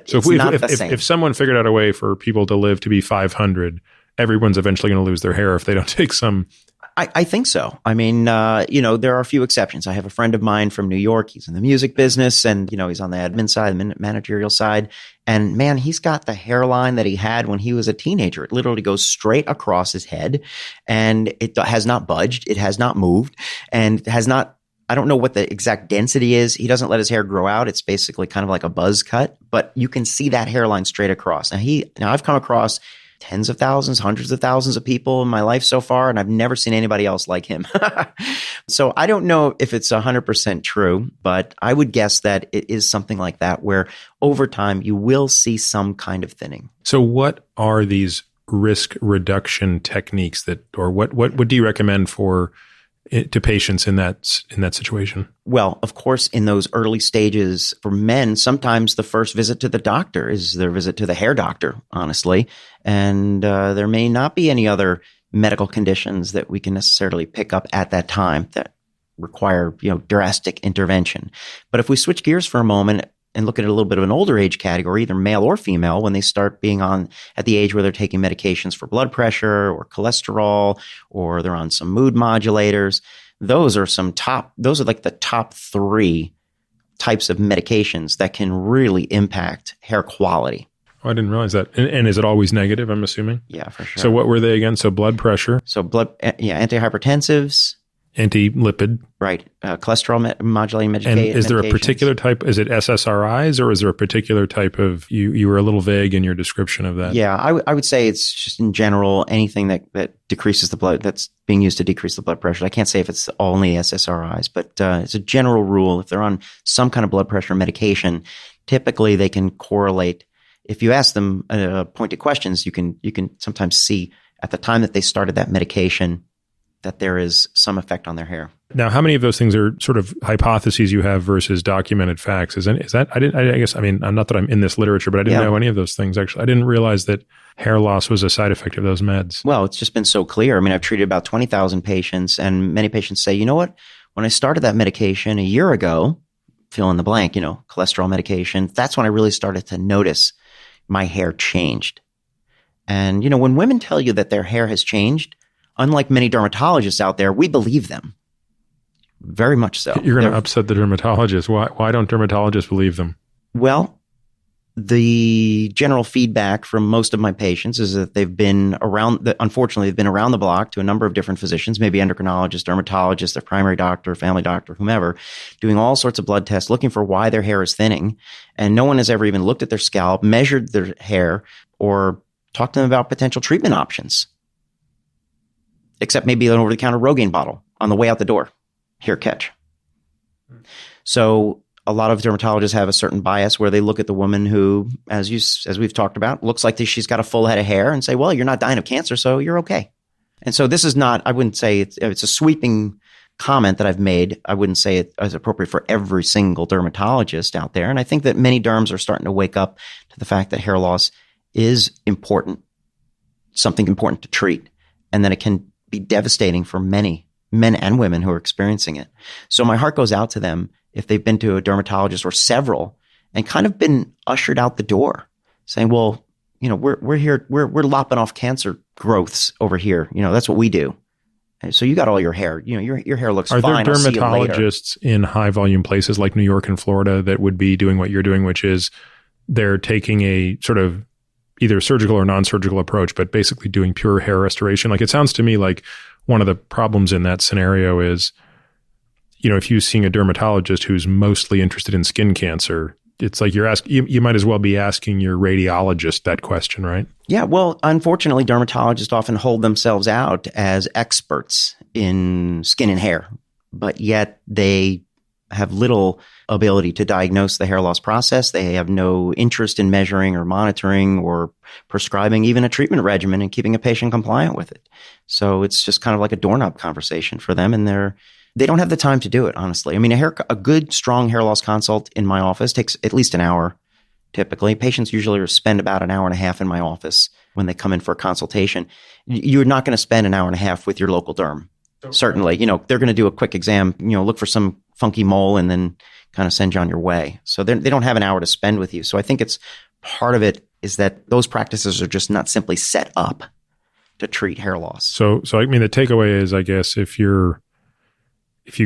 so it's not the same. If someone figured out a way for people to live to be 500, everyone's eventually going to lose their hair if they don't take some. I think so. I mean, there are a few exceptions. I have a friend of mine from New York. He's in the music business and, he's on the admin side, the managerial side. And man, he's got the hairline that he had when he was a teenager. It literally goes straight across his head and it has not budged. It has not moved and has not, I don't know what the exact density is. He doesn't let his hair grow out. It's basically kind of like a buzz cut, but you can see that hairline straight across. Now I've come across tens of thousands, hundreds of thousands of people in my life so far, and I've never seen anybody else like him. So I don't know if it's 100% true, but I would guess that it is something like that where over time you will see some kind of thinning. So what are these risk reduction techniques or what do you recommend to patients in that situation? Well, of course, in those early stages for men, sometimes the first visit to the doctor is their visit to the hair doctor, honestly. And there may not be any other medical conditions that we can necessarily pick up at that time that require, drastic intervention. But if we switch gears for a moment and look at a little bit of an older age category, either male or female, when they start being at the age where they're taking medications for blood pressure or cholesterol, or they're on some mood modulators, those are like the top 3 types of medications that can really impact hair quality. Oh, I didn't realize that. And is it always negative, I'm assuming? Yeah, for sure. So what were they again? So blood pressure. So antihypertensives. Anti-lipid. Right. Cholesterol modulating medication. And is there a particular type? Is it SSRIs or is there a particular type of, you were a little vague in your description of that? Yeah, I would say it's just in general, anything that decreases the blood, that's being used to decrease the blood pressure. I can't say if it's only SSRIs, but it's a general rule. If they're on some kind of blood pressure medication, typically they can correlate. If you ask them pointed questions, you can sometimes see at the time that they started that medication that there is some effect on their hair. Now, how many of those things are sort of hypotheses you have versus documented facts? Is that, not that I'm in this literature, but I didn't know any of those things actually. I didn't realize that hair loss was a side effect of those meds. Well, it's just been so clear. I mean, I've treated about 20,000 patients and many patients say, you know what, when I started that medication a year ago, fill in the blank, cholesterol medication, that's when I really started to notice my hair changed. And, when women tell you that their hair has changed, unlike many dermatologists out there, we believe them. Very much so. You're going to upset the dermatologists. Why don't dermatologists believe them? Well, the general feedback from most of my patients is that unfortunately, they've been around the block to a number of different physicians, maybe endocrinologists, dermatologists, their primary doctor, family doctor, whomever, doing all sorts of blood tests, looking for why their hair is thinning. And no one has ever even looked at their scalp, measured their hair, or talked to them about potential treatment options. Except maybe an over-the-counter Rogaine bottle on the way out the door. Here, catch. So a lot of dermatologists have a certain bias where they look at the woman who, as we've talked about, looks like she's got a full head of hair and say, well, you're not dying of cancer, so you're okay. And so this is not, I wouldn't say it's a sweeping comment that I've made. I wouldn't say it as appropriate for every single dermatologist out there. And I think that many derms are starting to wake up to the fact that hair loss is important, something important to treat, and that it can be devastating for many men and women who are experiencing it. So my heart goes out to them if they've been to a dermatologist or several and kind of been ushered out the door saying, well, we're here, we're lopping off cancer growths over here. That's what we do. So you got all your hair, your hair looks fine. Are there dermatologists in high volume places like New York and Florida that would be doing what you're doing, which is they're taking a sort of either surgical or non-surgical approach, but basically doing pure hair restoration? Like, it sounds to me like one of the problems in that scenario is, if you're seeing a dermatologist who's mostly interested in skin cancer, it's like you might as well be asking your radiologist that question, right? Yeah. Well, unfortunately, dermatologists often hold themselves out as experts in skin and hair, but yet they have little ability to diagnose the hair loss process. They have no interest in measuring or monitoring or prescribing even a treatment regimen and keeping a patient compliant with it. So it's just kind of like a doorknob conversation for them, and they don't have the time to do it, honestly. I mean, a good, strong hair loss consult in my office takes at least an hour. Typically, patients usually spend about an hour and a half in my office when they come in for a consultation. You're not going to spend an hour and a half with your local derm. Okay. Certainly, they're going to do a quick exam, look for some funky mole and then kind of send you on your way. So they don't have an hour to spend with you. So I think it's part of it is that those practices are just not simply set up to treat hair loss. So I mean, the takeaway is, I guess, if you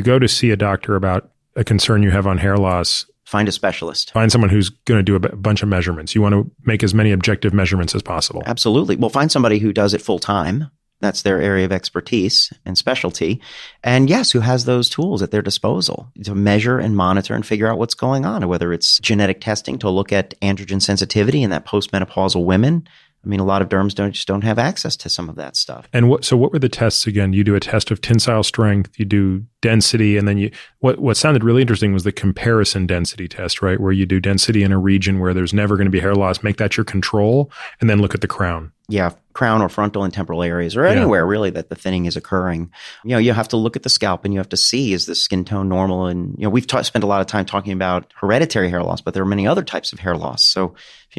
go to see a doctor about a concern you have on hair loss, find a specialist. Find someone who's going to do a bunch of measurements. You want to make as many objective measurements as possible. Absolutely. Well, find somebody who does it full time. That's their area of expertise and specialty. And yes, who has those tools at their disposal to measure and monitor and figure out what's going on, or whether it's genetic testing to look at androgen sensitivity in that postmenopausal women. I mean, a lot of derms just don't have access to some of that stuff. And what were the tests again? You do a test of tensile strength, you do density, and then what sounded really interesting was the comparison density test, right? Where you do density in a region where there's never going to be hair loss, make that your control, and then look at the crown. Yeah, crown or frontal and temporal areas, or anywhere really that the thinning is occurring. You have to look at the scalp and you have to see, is the skin tone normal? And, we've spent a lot of time talking about hereditary hair loss, but there are many other types of hair loss. So,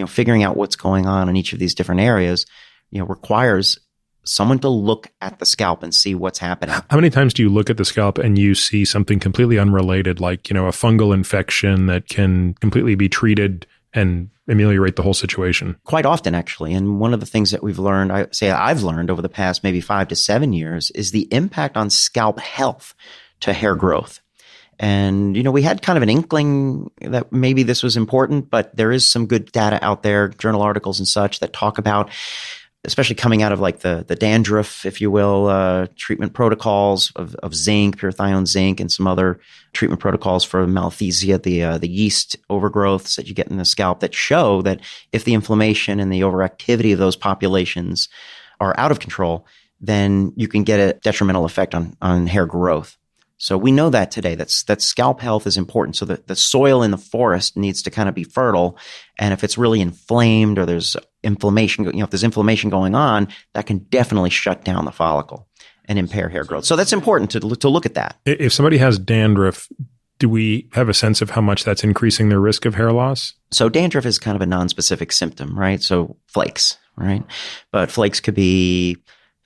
figuring out what's going on in each of these different areas, requires someone to look at the scalp and see what's happening. How many times do you look at the scalp and you see something completely unrelated, like, a fungal infection that can completely be treated and ameliorate the whole situation? Quite often, actually. And one of the things that I've learned over the past maybe 5 to 7 years is the impact on scalp health to hair growth. And, we had kind of an inkling that maybe this was important, but there is some good data out there, journal articles and such, that talk about, especially coming out of like the dandruff, if you will, treatment protocols of zinc, parathione zinc, and some other treatment protocols for malathesia, the yeast overgrowths that you get in the scalp, that show that if the inflammation and the overactivity of those populations are out of control, then you can get a detrimental effect on hair growth. So we know that today, that scalp health is important. So the soil in the forest needs to kind of be fertile. And if it's really inflamed or there's inflammation, if there's inflammation going on, that can definitely shut down the follicle and impair hair growth. So that's important to look at that. If somebody has dandruff, do we have a sense of how much that's increasing their risk of hair loss? So dandruff is kind of a nonspecific symptom, right? So flakes, right? But flakes could be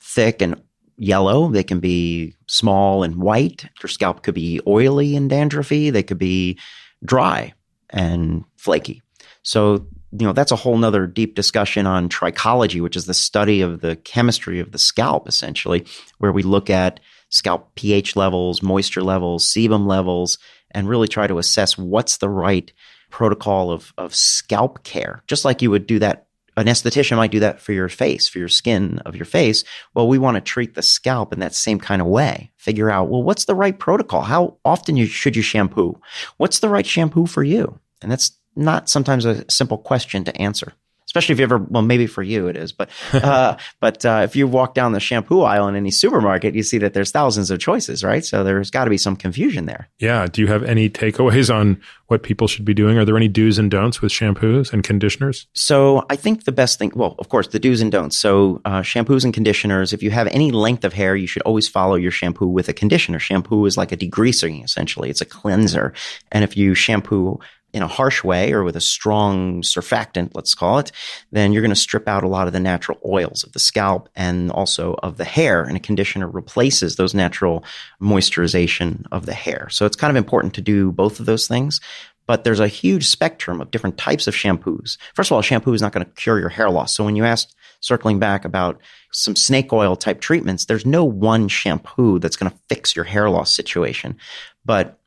thick and yellow. They can be small and white. Your scalp could be oily and dandruffy. They could be dry and flaky. So, that's a whole nother deep discussion on trichology, which is the study of the chemistry of the scalp, essentially, where we look at scalp pH levels, moisture levels, sebum levels, and really try to assess what's the right protocol of scalp care. Just like you would do that. An esthetician might do that for your face, for your skin of your face. Well, we want to treat the scalp in that same kind of way. Figure out, what's the right protocol? How often should you shampoo? What's the right shampoo for you? And that's not sometimes a simple question to answer, especially if you ever, maybe for you it is, but if you walk down the shampoo aisle in any supermarket, you see that there's thousands of choices, right? So there's got to be some confusion there. Yeah. Do you have any takeaways on what people should be doing? Are there any do's and don'ts with shampoos and conditioners? So I think the best thing, of course, the do's and don'ts. So shampoos and conditioners, if you have any length of hair, you should always follow your shampoo with a conditioner. Shampoo is like a degreasing, essentially. It's a cleanser. And if you shampoo in a harsh way or with a strong surfactant, let's call it, then you're going to strip out a lot of the natural oils of the scalp and also of the hair. And a conditioner replaces those natural moisturization of the hair. So it's kind of important to do both of those things. But there's a huge spectrum of different types of shampoos. First of all, shampoo is not going to cure your hair loss. So when you asked, circling back, about some snake oil type treatments, there's no one shampoo that's going to fix your hair loss situation. But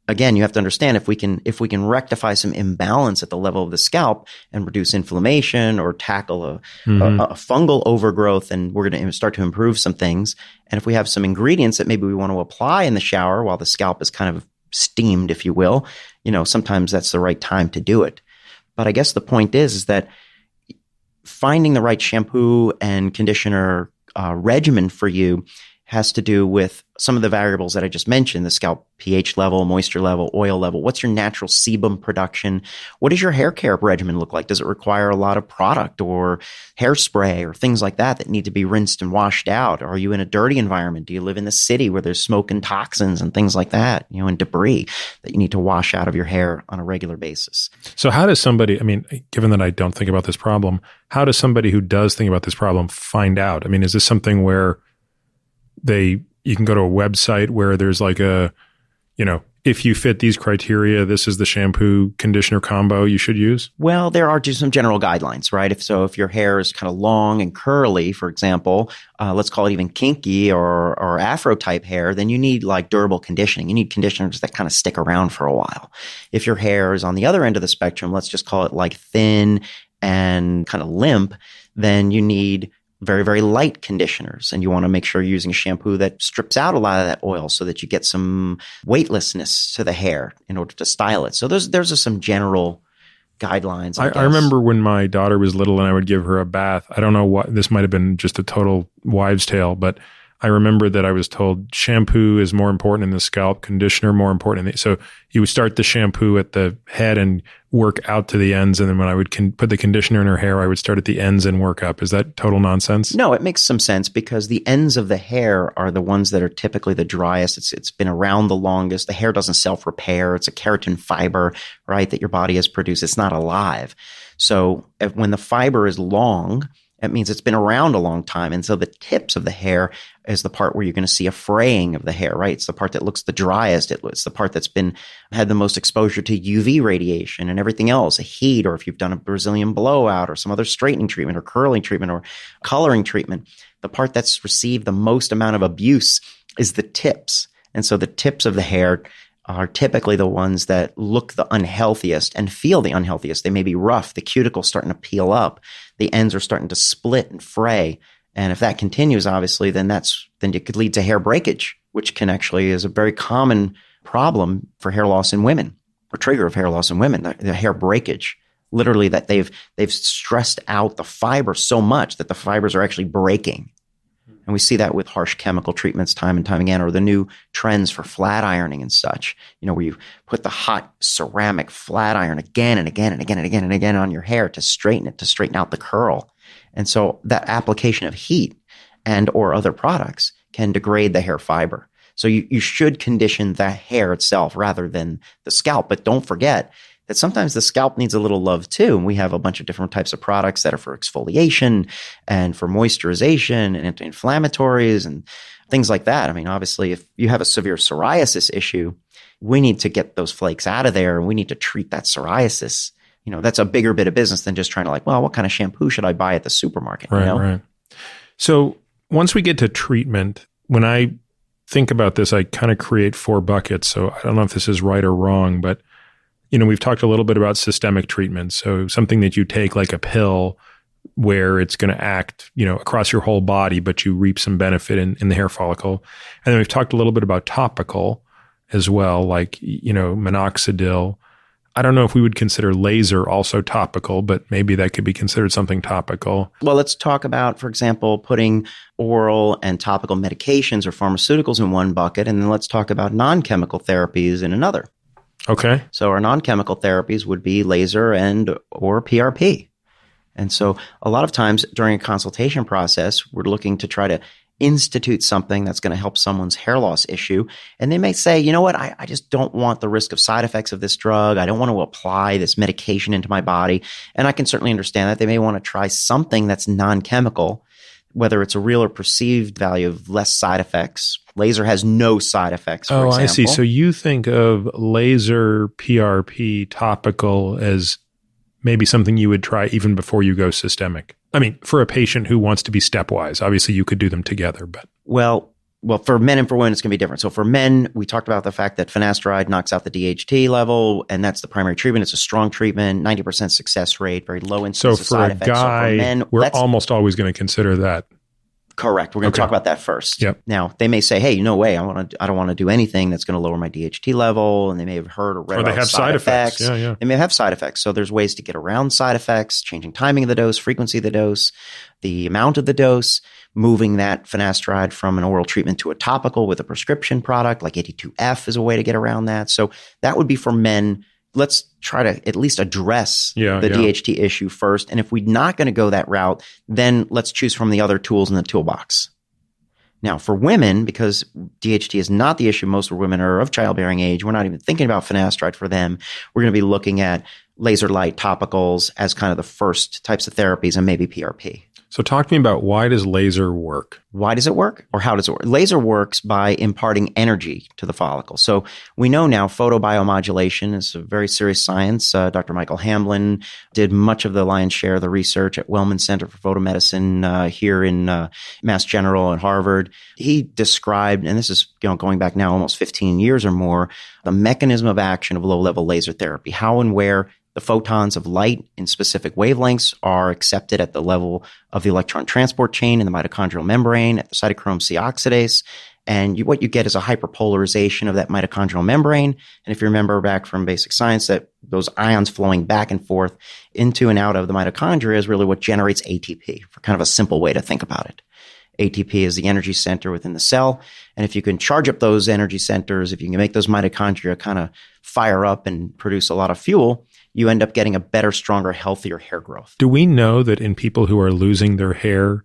again, you have to understand, if we can rectify some imbalance at the level of the scalp and reduce inflammation or tackle a fungal overgrowth, and we're going to start to improve some things. And if we have some ingredients that maybe we want to apply in the shower while the scalp is kind of steamed, if you will, sometimes that's the right time to do it. But I guess the point is that finding the right shampoo and conditioner regimen for you has to do with some of the variables that I just mentioned, the scalp pH level, moisture level, oil level. What's your natural sebum production? What does your hair care regimen look like? Does it require a lot of product or hairspray or things like that need to be rinsed and washed out? Are you in a dirty environment? Do you live in the city where there's smoke and toxins and things like that, and debris that you need to wash out of your hair on a regular basis? So how does somebody, given that I don't think about this problem, how does somebody who does think about this problem find out? Is this something where you can go to a website where there's like if you fit these criteria, this is the shampoo conditioner combo you should use? Well, there are just some general guidelines, right? If your hair is kind of long and curly, for example, let's call it even kinky or afro type hair, then you need like durable conditioning. You need conditioners that kind of stick around for a while. If your hair is on the other end of the spectrum, let's just call it like thin and kind of limp, then you need very, very light conditioners. And you want to make sure you're using a shampoo that strips out a lot of that oil so that you get some weightlessness to the hair in order to style it. So there's some general guidelines. I remember when my daughter was little and I would give her a bath. I don't know what, this might have been just a total wives' tale, but I remember that I was told shampoo is more important in the scalp, conditioner more important. So you would start the shampoo at the head and work out to the ends. And then when I would put the conditioner in her hair, I would start at the ends and work up. Is that total nonsense? No, it makes some sense because the ends of the hair are the ones that are typically the driest. It's been around the longest. The hair doesn't self-repair. It's a keratin fiber, right, that your body has produced. It's not alive. So when the fiber is long, that means it's been around a long time. And so the tips of the hair is the part where you're going to see a fraying of the hair, right? It's the part that looks the driest. It's the part that's had the most exposure to UV radiation and everything else, heat, or if you've done a Brazilian blowout or some other straightening treatment or curling treatment or coloring treatment, the part that's received the most amount of abuse is the tips. And so the tips of the hair are typically the ones that look the unhealthiest and feel the unhealthiest. They may be rough. The cuticle's starting to peel up. The ends are starting to split and fray. And if that continues, obviously, then it could lead to hair breakage, which is a very common problem for hair loss in women, or trigger of hair loss in women, the hair breakage. Literally that they've stressed out the fiber so much that the fibers are actually breaking. And we see that with harsh chemical treatments time and time again, or the new trends for flat ironing and such, where you put the hot ceramic flat iron again and again and again and again and again on your hair to straighten out the curl. And so that application of heat and or other products can degrade the hair fiber. So you should condition the hair itself rather than the scalp. But don't forget that sometimes the scalp needs a little love too. And we have a bunch of different types of products that are for exfoliation and for moisturization and anti-inflammatories and things like that. Obviously, if you have a severe psoriasis issue, we need to get those flakes out of there and we need to treat that psoriasis. That's a bigger bit of business than just trying to what kind of shampoo should I buy at the supermarket? Right. So once we get to treatment, when I think about this, I kind of create 4 buckets. So I don't know if this is right or wrong, but we've talked a little bit about systemic treatment. So something that you take like a pill where it's going to act, across your whole body, but you reap some benefit in the hair follicle. And then we've talked a little bit about topical as well, like, minoxidil. I don't know if we would consider laser also topical, but maybe that could be considered something topical. Well, let's talk about, for example, putting oral and topical medications or pharmaceuticals in one bucket. And then let's talk about non-chemical therapies in another. Okay. So our non-chemical therapies would be laser and or PRP. And so a lot of times during a consultation process, we're looking to try to institute something that's going to help someone's hair loss issue. And they may say, you know what, I just don't want the risk of side effects of this drug. I don't want to apply this medication into my body. And I can certainly understand that. They may want to try something that's non-chemical, whether it's a real or perceived value of less side effects. Laser has no side effects, for example. I see. So you think of laser, PRP, topical as maybe something you would try even before you go systemic. For a patient who wants to be stepwise, obviously you could do them together, but. Well, for men and for women, it's going to be different. So for men, we talked about the fact that finasteride knocks out the DHT level, and that's the primary treatment. It's a strong treatment, 90% success rate, very low incidence of side effects. So for a guy, we're almost always going to consider that Correct. We're going to talk about that first. Yep. Now, they may say, hey, no way, I don't want to do anything that's going to lower my DHT level. And they may have heard or read about they have side effects. Yeah. They may have side effects. So there's ways to get around side effects, changing timing of the dose, frequency of the dose, the amount of the dose, moving that finasteride from an oral treatment to a topical with a prescription product like 82F is a way to get around that. So that would be for men. Let's try to at least address the DHT issue first. And if we're not going to go that route, then let's choose from the other tools in the toolbox. Now, for women, because DHT is not the issue, most women are of childbearing age. We're not even thinking about finasteride for them. We're going to be looking at laser light topicals as kind of the first types of therapies and maybe PRP. So talk to me about, why does laser work? Why does it work, or how does it work? Laser works by imparting energy to the follicle. So we know now photobiomodulation is a very serious science. Dr. Michael Hamblin did much of the lion's share of the research at Wellman Center for Photomedicine here in Mass General and Harvard. He described, and this is going back now almost 15 years or more, the mechanism of action of low-level laser therapy, how and where the photons of light in specific wavelengths are accepted at the level of the electron transport chain in the mitochondrial membrane at the cytochrome C oxidase. And what you get is a hyperpolarization of that mitochondrial membrane. And if you remember back from basic science, that those ions flowing back and forth into and out of the mitochondria is really what generates ATP, for kind of a simple way to think about it. ATP is the energy center within the cell. And if you can charge up those energy centers, if you can make those mitochondria kind of fire up and produce a lot of fuel, you end up getting a better, stronger, healthier hair growth. Do we know that in people who are losing their hair,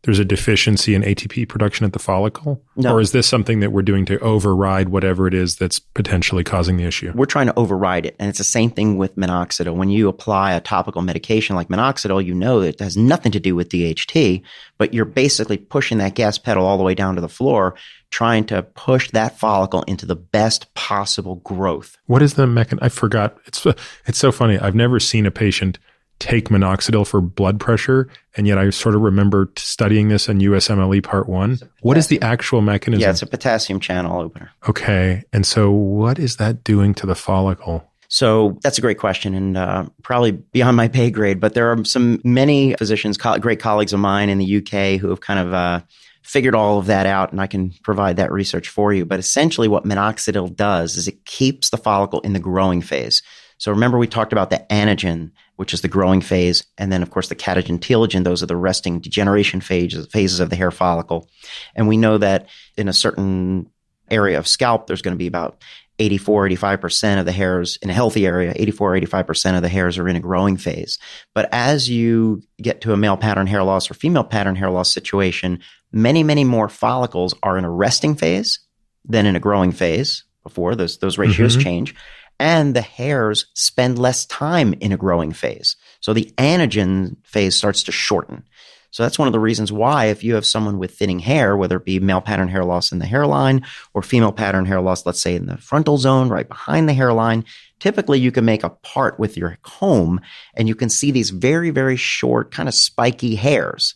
there's a deficiency in ATP production at the follicle? No. Or is this something that we're doing to override whatever it is that's potentially causing the issue? We're trying to override it. And it's the same thing with minoxidil. When you apply a topical medication like minoxidil, you know that it has nothing to do with DHT, but you're basically pushing that gas pedal all the way down to the floor, trying to push that follicle into the best possible growth. What is the mechanism? I forgot. It's so funny. I've never seen a patient take minoxidil for blood pressure, and yet I sort of remember studying this in USMLE Part 1. What is the actual mechanism? Yeah, it's a potassium channel opener. Okay. And so what is that doing to the follicle? So that's a great question, and probably beyond my pay grade, but there are many physicians, great colleagues of mine in the UK who have kind of figured all of that out, and I can provide that research for you. But essentially what minoxidil does is it keeps the follicle in the growing phase. So remember, we talked about the anagen, which is the growing phase, and then, of course, the catagen, telogen. Those are the resting degeneration phases of the hair follicle. And we know that in a certain area of scalp, there's going to be about 85% of the hairs in a healthy area, 85% of the hairs are in a growing phase. But as you get to a male pattern hair loss or female pattern hair loss situation, many, many more follicles are in a resting phase than in a growing phase before. Those ratios change. And the hairs spend less time in a growing phase. So the anagen phase starts to shorten. So that's one of the reasons why, if you have someone with thinning hair, whether it be male pattern hair loss in the hairline or female pattern hair loss, let's say in the frontal zone, right behind the hairline, typically you can make a part with your comb and you can see these very, very short, kind of spiky hairs.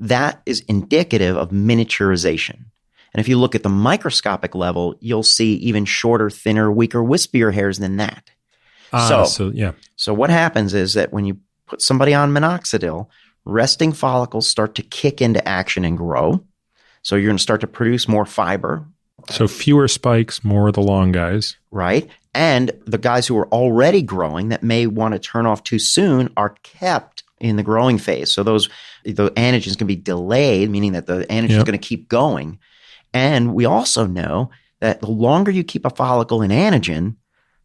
That is indicative of miniaturization. And if you look at the microscopic level, you'll see even shorter, thinner, weaker, wispier hairs than that. So what happens is that when you put somebody on minoxidil, resting follicles start to kick into action and grow. So you're going to start to produce more fiber. So fewer spikes, more of the long guys. Right. And the guys who are already growing that may want to turn off too soon are kept in the growing phase. So the anagens can be delayed, meaning that the anagen is going to keep going. And we also know that the longer you keep a follicle in anagen,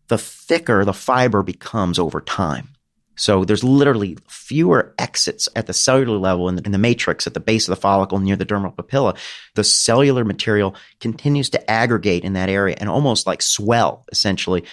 the thicker the fiber becomes over time. So there's literally fewer exits at the cellular level in the matrix at the base of the follicle near the dermal papilla. The cellular material continues to aggregate in that area and almost like swell, essentially.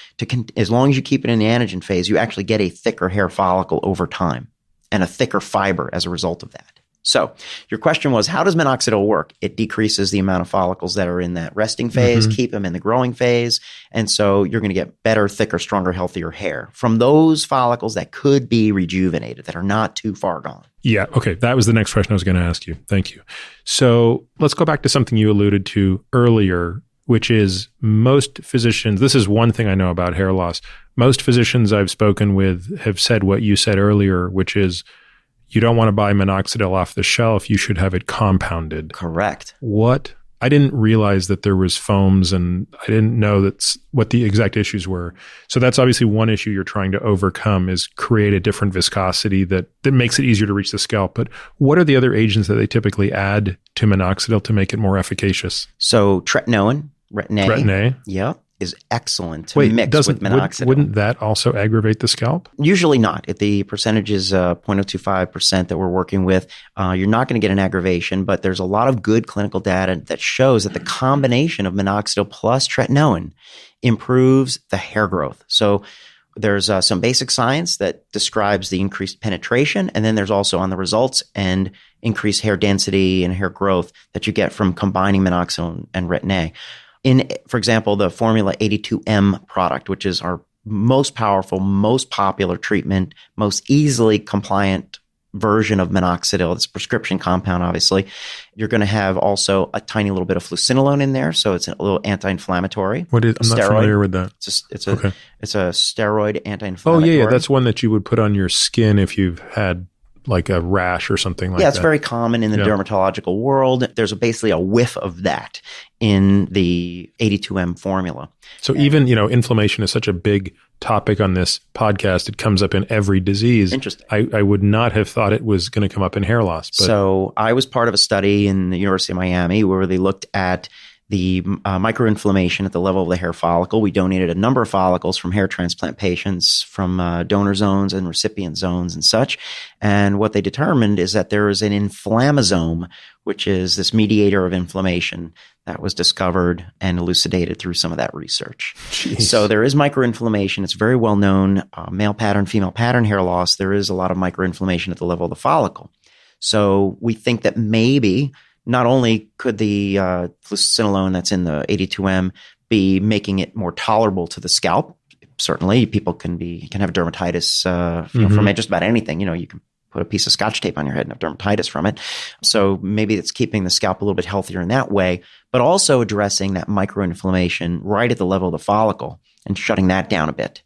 As long as you keep it in the anagen phase, you actually get a thicker hair follicle over time and a thicker fiber as a result of that. So your question was, how does minoxidil work? It decreases the amount of follicles that are in that resting phase, keep them in the growing phase. And so you're going to get better, thicker, stronger, healthier hair from those follicles that could be rejuvenated, that are not too far gone. Yeah. Okay. That was the next question I was going to ask you. Thank you. So let's go back to something you alluded to earlier, which is most physicians, this is one thing I know about hair loss. Most physicians I've spoken with have said what you said earlier, which is, you don't want to buy minoxidil off the shelf. You should have it compounded. Correct. What? I didn't realize that there was foams, and I didn't know that's what the exact issues were. So that's obviously one issue you're trying to overcome, is create a different viscosity that makes it easier to reach the scalp. But what are the other agents that they typically add to minoxidil to make it more efficacious? So tretinoin, Retin-A. Yeah, is excellent to mix with minoxidil. Wouldn't that also aggravate the scalp? Usually not. If the percentage is 0.025% that we're working with, you're not going to get an aggravation, but there's a lot of good clinical data that shows that the combination of minoxidil plus tretinoin improves the hair growth. So there's some basic science that describes the increased penetration, and then there's also on the results and increased hair density and hair growth that you get from combining minoxidil and Retin-A. In, for example, the Formula 82M product, which is our most powerful, most popular treatment, most easily compliant version of minoxidil, it's a prescription compound, obviously. You're going to have also a tiny little bit of fluocinolone in there, so it's a little anti-inflammatory. What is? I'm not familiar with that. It's a steroid anti-inflammatory. Oh, yeah. That's one that you would put on your skin if you've had like a rash or something like that. Yeah, it's very common in the dermatological world. There's basically a whiff of that in the 82M formula. So even, inflammation is such a big topic on this podcast. It comes up in every disease. Interesting. I would not have thought it was going to come up in hair loss. But. So I was part of a study in the University of Miami where they looked at the microinflammation at the level of the hair follicle. We donated a number of follicles from hair transplant patients from donor zones and recipient zones and such. And what they determined is that there is an inflammasome, which is this mediator of inflammation that was discovered and elucidated through some of that research. Jeez. So there is microinflammation. It's very well known. Male pattern, female pattern hair loss. There is a lot of microinflammation at the level of the follicle. So we think that maybe not only could the fluocinolone that's in the 82M be making it more tolerable to the scalp. Certainly, people can have dermatitis from just about anything. You can put a piece of Scotch tape on your head and have dermatitis from it. So maybe it's keeping the scalp a little bit healthier in that way, but also addressing that microinflammation right at the level of the follicle and shutting that down a bit.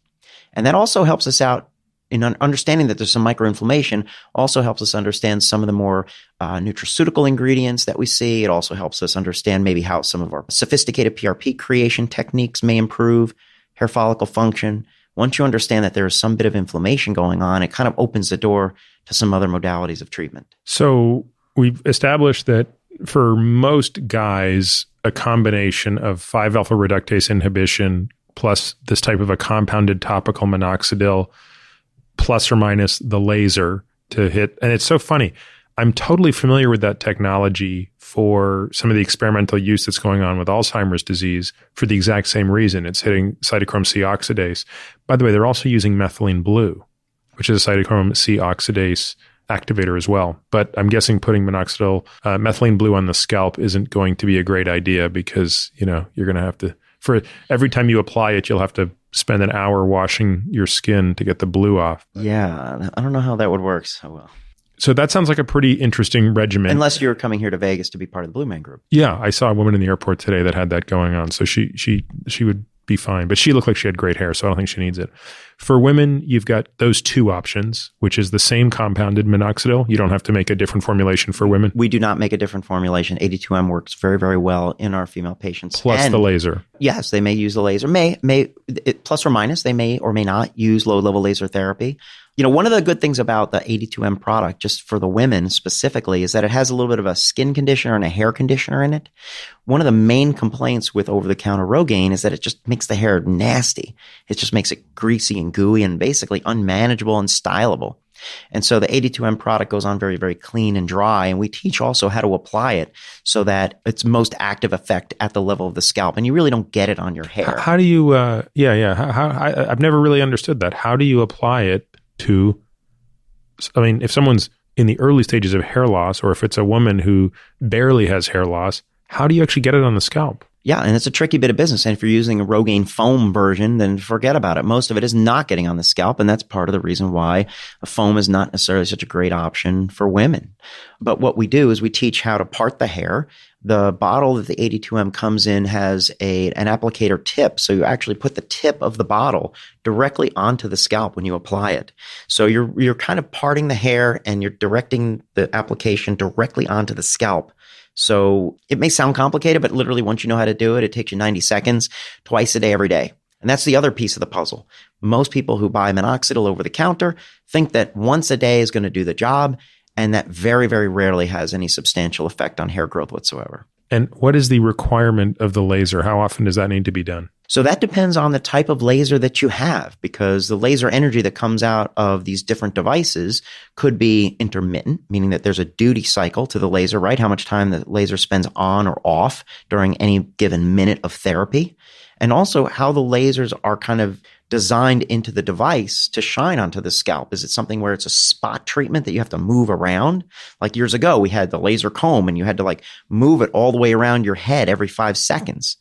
And that also helps us out in understanding that there's some microinflammation. Also helps us understand some of the more nutraceutical ingredients that we see. It also helps us understand maybe how some of our sophisticated PRP creation techniques may improve hair follicle function. Once you understand that there is some bit of inflammation going on, it kind of opens the door to some other modalities of treatment. So we've established that for most guys, a combination of 5-alpha reductase inhibition plus this type of a compounded topical minoxidil plus or minus the laser to hit. And it's so funny. I'm totally familiar with that technology for some of the experimental use that's going on with Alzheimer's disease for the exact same reason. It's hitting cytochrome C oxidase. By the way, they're also using methylene blue, which is a cytochrome C oxidase activator as well. But I'm guessing putting minoxidil, methylene blue on the scalp isn't going to be a great idea because, you're going to have to, for every time you apply it, you'll have to spend an hour washing your skin to get the blue off. Yeah, I don't know how that would work so well. So that sounds like a pretty interesting regimen. Unless you're coming here to Vegas to be part of the Blue Man Group. Yeah, I saw a woman in the airport today that had that going on. So she would be fine. But she looked like she had great hair, so I don't think she needs it. For women, you've got those two options, which is the same compounded minoxidil. You don't have to make a different formulation for women. We do not make a different formulation. 82M works very, very well in our female patients. Plus the laser. Yes, they may use the laser. Plus or minus, they may or may not use low-level laser therapy. One of the good things about the 82M product, just for the women specifically, is that it has a little bit of a skin conditioner and a hair conditioner in it. One of the main complaints with over-the-counter Rogaine is that it just makes the hair nasty. It just makes it greasy and gooey and basically unmanageable and stylable. And so the 82M product goes on very, very clean and dry. And we teach also how to apply it so that it's most active effect at the level of the scalp. And you really don't get it on your hair. How do you, I've never really understood that. How do you apply it to, if someone's in the early stages of hair loss, or if it's a woman who barely has hair loss, how do you actually get it on the scalp? Yeah, and it's a tricky bit of business. And if you're using a Rogaine foam version, then forget about it. Most of it is not getting on the scalp, and that's part of the reason why a foam is not necessarily such a great option for women. But what we do is we teach how to part the hair, The bottle that the 82M comes in has an applicator tip. So you actually put the tip of the bottle directly onto the scalp when you apply it. So you're kind of parting the hair and you're directing the application directly onto the scalp. So it may sound complicated, but literally once you know how to do it, it takes you 90 seconds, twice a day, every day. And that's the other piece of the puzzle. Most people who buy minoxidil over the counter think that once a day is going to do the job, and that very, very rarely has any substantial effect on hair growth whatsoever. And what is the requirement of the laser? How often does that need to be done? So that depends on the type of laser that you have, because the laser energy that comes out of these different devices could be intermittent, meaning that there's a duty cycle to the laser, right? How much time the laser spends on or off during any given minute of therapy. And also how the lasers are kind of designed into the device to shine onto the scalp. Is it something where it's a spot treatment that you have to move around? Like years ago, we had the laser comb and you had to like move it all the way around your head every 5 seconds.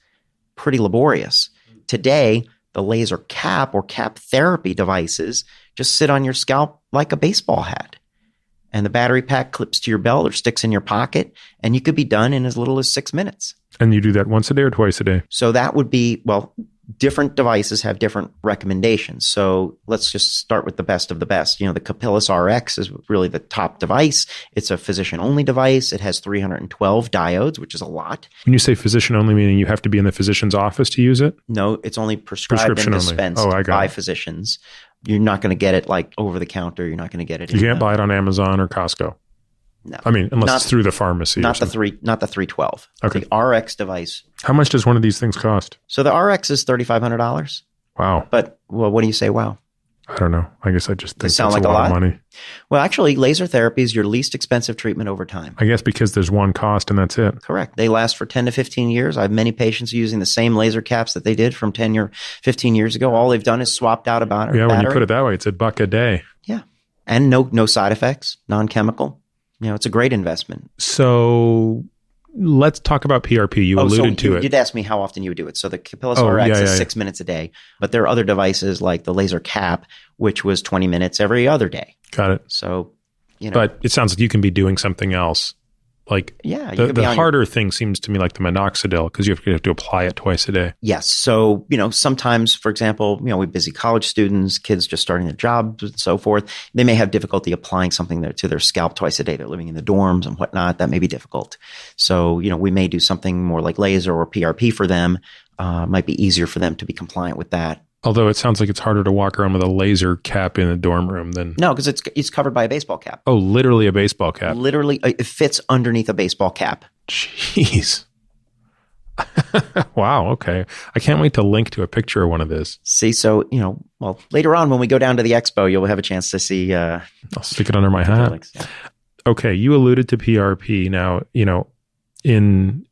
Pretty laborious. Today, the laser cap or cap therapy devices just sit on your scalp like a baseball hat. And the battery pack clips to your belt or sticks in your pocket, and you could be done in as little as 6 minutes. And you do that once a day or twice a day? So that would be, well, different devices have different recommendations. So let's just start with the best of the best. You know, the Capillus RX is really the top device. It's a physician-only device. It has 312 diodes, which is a lot. When you say physician-only, meaning you have to be in the physician's office to use it? No, it's only prescribed and dispensed by physicians. You're not going to get it like over the counter. You're not going to get it. You can't buy it on Amazon or Costco. No, I mean, unless it's through the pharmacy. Not the 312. Okay. The RX device. How much does one of these things cost? So the RX is $3,500. Wow. But well, what do you say? Wow. I don't know. I guess I just think that's sound like a lot of money. Well, actually, laser therapy is your least expensive treatment over time. I guess because there's one cost and that's it. Correct. They last for 10 to 15 years. I have many patients using the same laser caps that they did from 15 years ago. All they've done is swapped out a battery. Yeah, when you put it that way, it's $1 a day. Yeah. And no side effects, non-chemical. You know, it's a great investment. So let's talk about PRP. You alluded to it. You'd ask me how often you would do it. So the Capillus RX is 6 minutes a day, but there are other devices like the laser cap, which was 20 minutes every other day. Got it. So, you know. But it sounds like you can be doing something else. Like the harder thing seems to me like the minoxidil, because you have to apply it twice a day. Yes. So, you know, sometimes, for example, you know, we busy college students, kids just starting their jobs and so forth. They may have difficulty applying something to their scalp twice a day. They're living in the dorms and whatnot. That may be difficult. So, you know, we may do something more like laser or PRP for them. Might be easier for them to be compliant with that. Although it sounds like it's harder to walk around with a laser cap in a dorm room than... No, because it's covered by a baseball cap. Oh, literally a baseball cap. Literally, it fits underneath a baseball cap. Jeez. Wow, okay. I can't wait to link to a picture of one of this. See, so, you know, well, later on when we go down to the expo, you'll have a chance to see... I'll stick it under my hat. Yeah. Okay, you alluded to PRP. Now, you know, in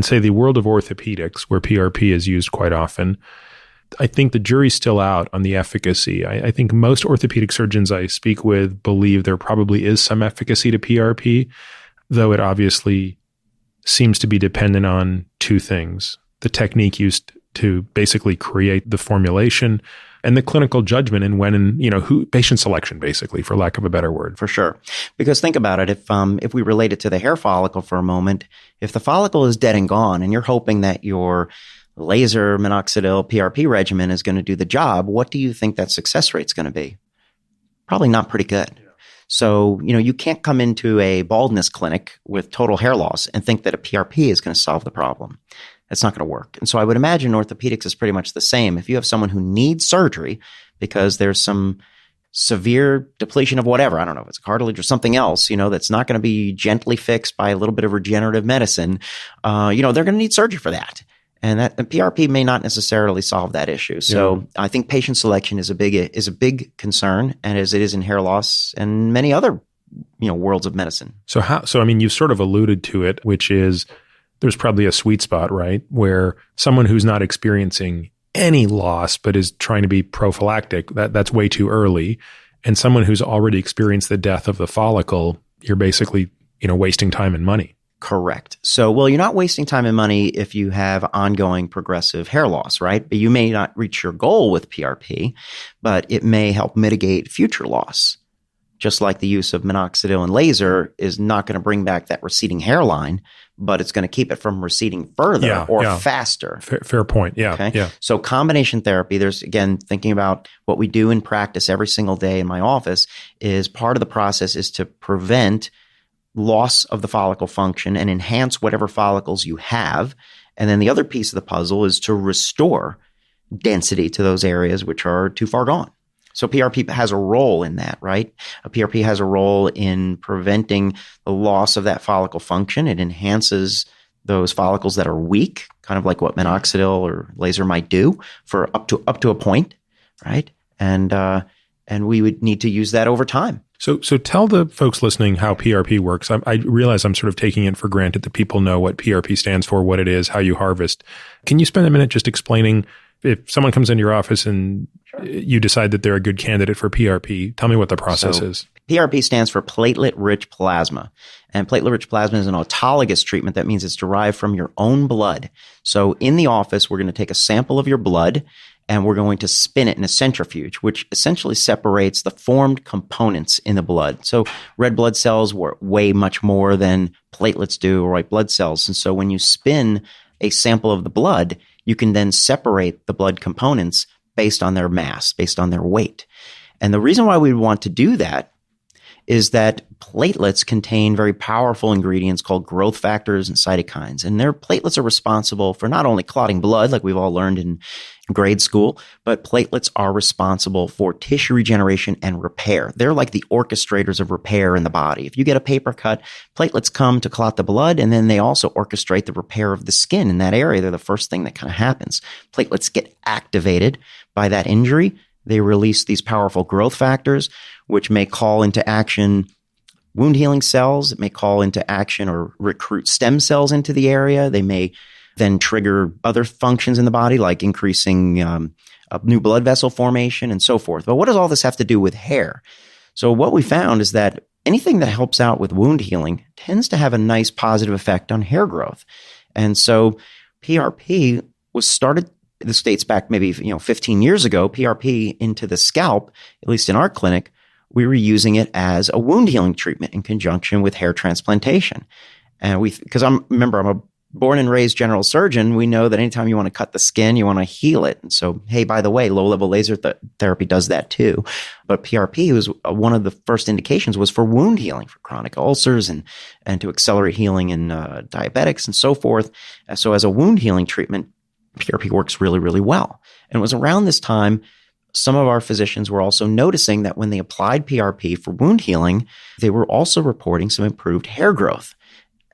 say the world of orthopedics, where PRP is used quite often, I think the jury's still out on the efficacy. I think most orthopedic surgeons I speak with believe there probably is some efficacy to PRP, though it obviously seems to be dependent on two things: the technique used to basically create the formulation and the clinical judgment and when and, you know, who, patient selection, basically, for lack of a better word. For sure. Because think about it. If we relate it to the hair follicle for a moment, if the follicle is dead and gone and you're hoping that your laser minoxidil PRP regimen is going to do the job, what do you think that success rate is going to be? Probably not pretty good. Yeah. So, you know, you can't come into a baldness clinic with total hair loss and think that a PRP is going to solve the problem. That's not going to work. And so I would imagine orthopedics is pretty much the same. If you have someone who needs surgery because there's some severe depletion of whatever, I don't know if it's cartilage or something else, you know, that's not going to be gently fixed by a little bit of regenerative medicine, you know, they're going to need surgery for that. And that PRP may not necessarily solve that issue. So I think patient selection is a big concern, and as it is in hair loss and many other, you know, worlds of medicine. So I mean, you've sort of alluded to it, which is there's probably a sweet spot, right, where someone who's not experiencing any loss but is trying to be prophylactic, that's way too early, and someone who's already experienced the death of the follicle, you're basically, you know, wasting time and money. Correct. So, well, you're not wasting time and money if you have ongoing progressive hair loss, right? But you may not reach your goal with PRP, but it may help mitigate future loss. just like the use of minoxidil and laser is not going to bring back that receding hairline, but it's going to keep it from receding further faster. Fair point. Yeah. Okay. Yeah. So combination therapy, there's, again, thinking about what we do in practice every single day in my office, is part of the process is to prevent loss of the follicle function and enhance whatever follicles you have. And then the other piece of the puzzle is to restore density to those areas which are too far gone. So PRP has a role in that, right? A PRP has a role in preventing the loss of that follicle function. It enhances those follicles that are weak, kind of like what minoxidil or laser might do for up to a point, right? And we would need to use that over time. So tell the folks listening how PRP works. I realize I'm sort of taking it for granted that people know what PRP stands for, what it is, how you harvest. Can you spend a minute just explaining, if someone comes into your office and you decide that they're a good candidate for PRP, tell me what the process is. PRP stands for platelet-rich plasma. And platelet-rich plasma is an autologous treatment. That means it's derived from your own blood. So in the office, we're going to take a sample of your blood and we're going to spin it in a centrifuge, which essentially separates the formed components in the blood. So red blood cells weigh much more than platelets do, or white blood cells. And so when you spin a sample of the blood, you can then separate the blood components based on their mass, based on their weight. And the reason why we want to do that is that platelets contain very powerful ingredients called growth factors and cytokines. And their platelets are responsible for not only clotting blood, like we've all learned in grade school, but platelets are responsible for tissue regeneration and repair. They're like the orchestrators of repair in the body. If you get a paper cut, platelets come to clot the blood, and then they also orchestrate the repair of the skin in that area. They're the first thing that kind of happens. Platelets get activated by that injury. They release these powerful growth factors, which may call into action wound healing cells. It may call into action or recruit stem cells into the area. They may then trigger other functions in the body, like increasing new blood vessel formation and so forth. But what does all this have to do with hair? So what we found is that anything that helps out with wound healing tends to have a nice positive effect on hair growth. And so PRP was started, this dates back maybe 15 years ago, PRP into the scalp, at least in our clinic, we were using it as a wound healing treatment in conjunction with hair transplantation. And because I'm a born and raised general surgeon, we know that anytime you want to cut the skin, you want to heal it. And so, hey, by the way, low-level laser therapy does that too. But PRP was one of the first indications was for wound healing, for chronic ulcers and to accelerate healing in diabetics and so forth. So as a wound healing treatment, PRP works really, really well. And it was around this time, some of our physicians were also noticing that when they applied PRP for wound healing, they were also reporting some improved hair growth.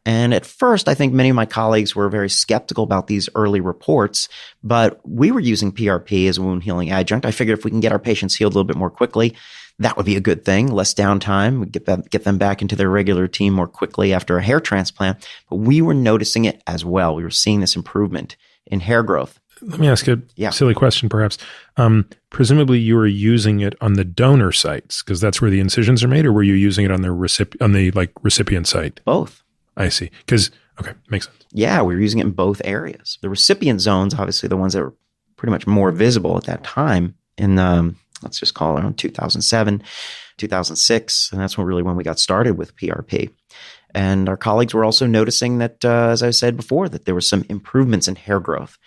And at first, I think many of my colleagues were very skeptical about these early reports, but we were using PRP as a wound healing adjunct. I figured if we can get our patients healed a little bit more quickly, that would be a good thing. Less downtime, we get them back into their regular routine more quickly after a hair transplant. But we were noticing it as well. We were seeing this improvement in hair growth. Let me ask a silly question, perhaps. Presumably, you were using it on the donor sites because that's where the incisions are made, or were you using it on the recipient site? Both. I see. Okay, makes sense. Yeah, we were using it in both areas. The recipient zones, obviously, the ones that were pretty much more visible at that time in, let's just call it around 2007, 2006, and that's when we got started with PRP. And our colleagues were also noticing that, as I said before, that there were some improvements in hair growth.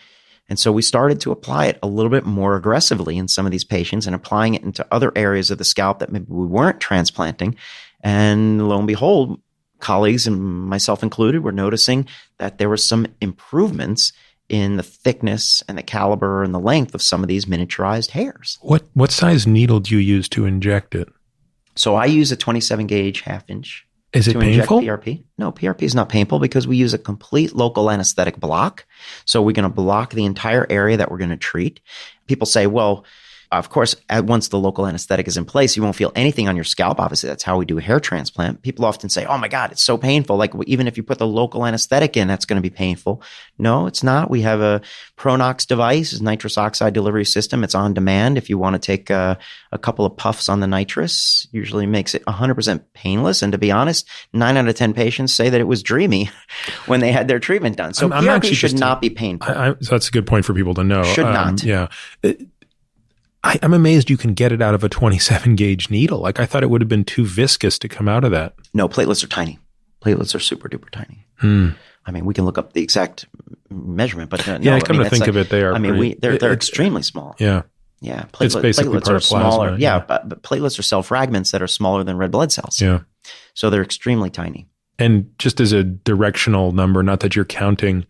And so we started to apply it a little bit more aggressively in some of these patients and applying it into other areas of the scalp that maybe we weren't transplanting. And lo and behold, colleagues and myself included were noticing that there were some improvements in the thickness and the caliber and the length of some of these miniaturized hairs. What size needle do you use to inject it? So I use a 27 gauge half-inch. Is it painful? PRP. No, PRP is not painful because we use a complete local anesthetic block. So we're going to block the entire area that we're going to treat. People say, well, of course, once the local anesthetic is in place, you won't feel anything on your scalp. Obviously, that's how we do a hair transplant. People often say, oh my God, it's so painful. Like even if you put the local anesthetic in, that's going to be painful. No, it's not. We have a Pronox device, a nitrous oxide delivery system. It's on demand. If you want to take a couple of puffs on the nitrous, usually makes it 100% painless. And to be honest, 9 out of 10 patients say that it was dreamy when they had their treatment done. So PRP should not be painful. So that's a good point for people to know. Should not. Yeah. I'm amazed you can get it out of a 27 gauge needle. Like I thought it would have been too viscous to come out of that. No, platelets are tiny. Platelets are super duper tiny. I mean, we can look up the exact measurement, but come to think of it, they are. I mean, they're extremely small. Yeah. Yeah. It's basically platelets part are of plasma. smaller. Yeah. But platelets are cell fragments that are smaller than red blood cells. Yeah. So they're extremely tiny. And just as a directional number, not that you're counting,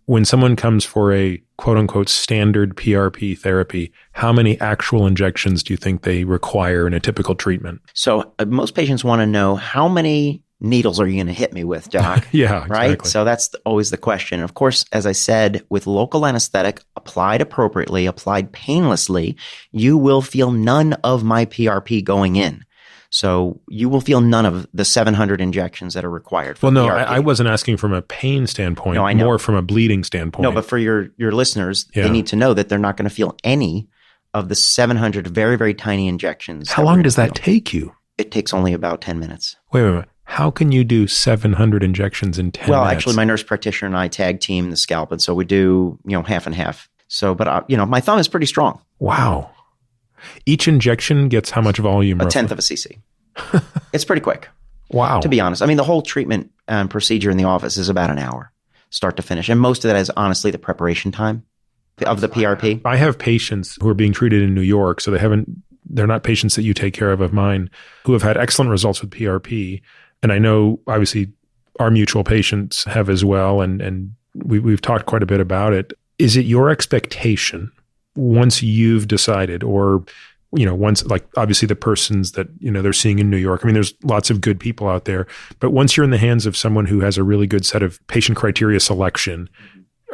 when someone comes for a quote unquote standard PRP therapy, how many actual injections do you think they require in a typical treatment? So most patients want to know, how many needles are you going to hit me with, doc? Yeah, right. Exactly. So that's always the question. Of course, as I said, with local anesthetic applied appropriately, applied painlessly, you will feel none of my PRP going in. So you will feel none of the 700 injections that are required for PRP. I wasn't asking from a pain standpoint, No, I know. more from a bleeding standpoint. No, but for your listeners, they need to know that they're not going to feel any of the 700 very, very tiny injections. How long does that take you? It takes only about 10 minutes. Wait. How can you do 700 injections in 10 minutes? Well, actually, my nurse practitioner and I tag team the scalp, and so we do, half and half. So, but my thumb is pretty strong. Wow. Each injection gets how much volume? A tenth of a cc. It's pretty quick. Wow. To be honest. I mean, the whole treatment procedure in the office is about an hour, start to finish. And most of that is honestly the preparation time of the PRP. I have patients who are being treated in New York, so they're not patients that you take care of mine, who have had excellent results with PRP. And I know, obviously, our mutual patients have as well, and we've talked quite a bit about it. Is it your expectation, once you've decided, or once, like obviously the persons that, they're seeing in New York, I mean, there's lots of good people out there, but once you're in the hands of someone who has a really good set of patient criteria selection,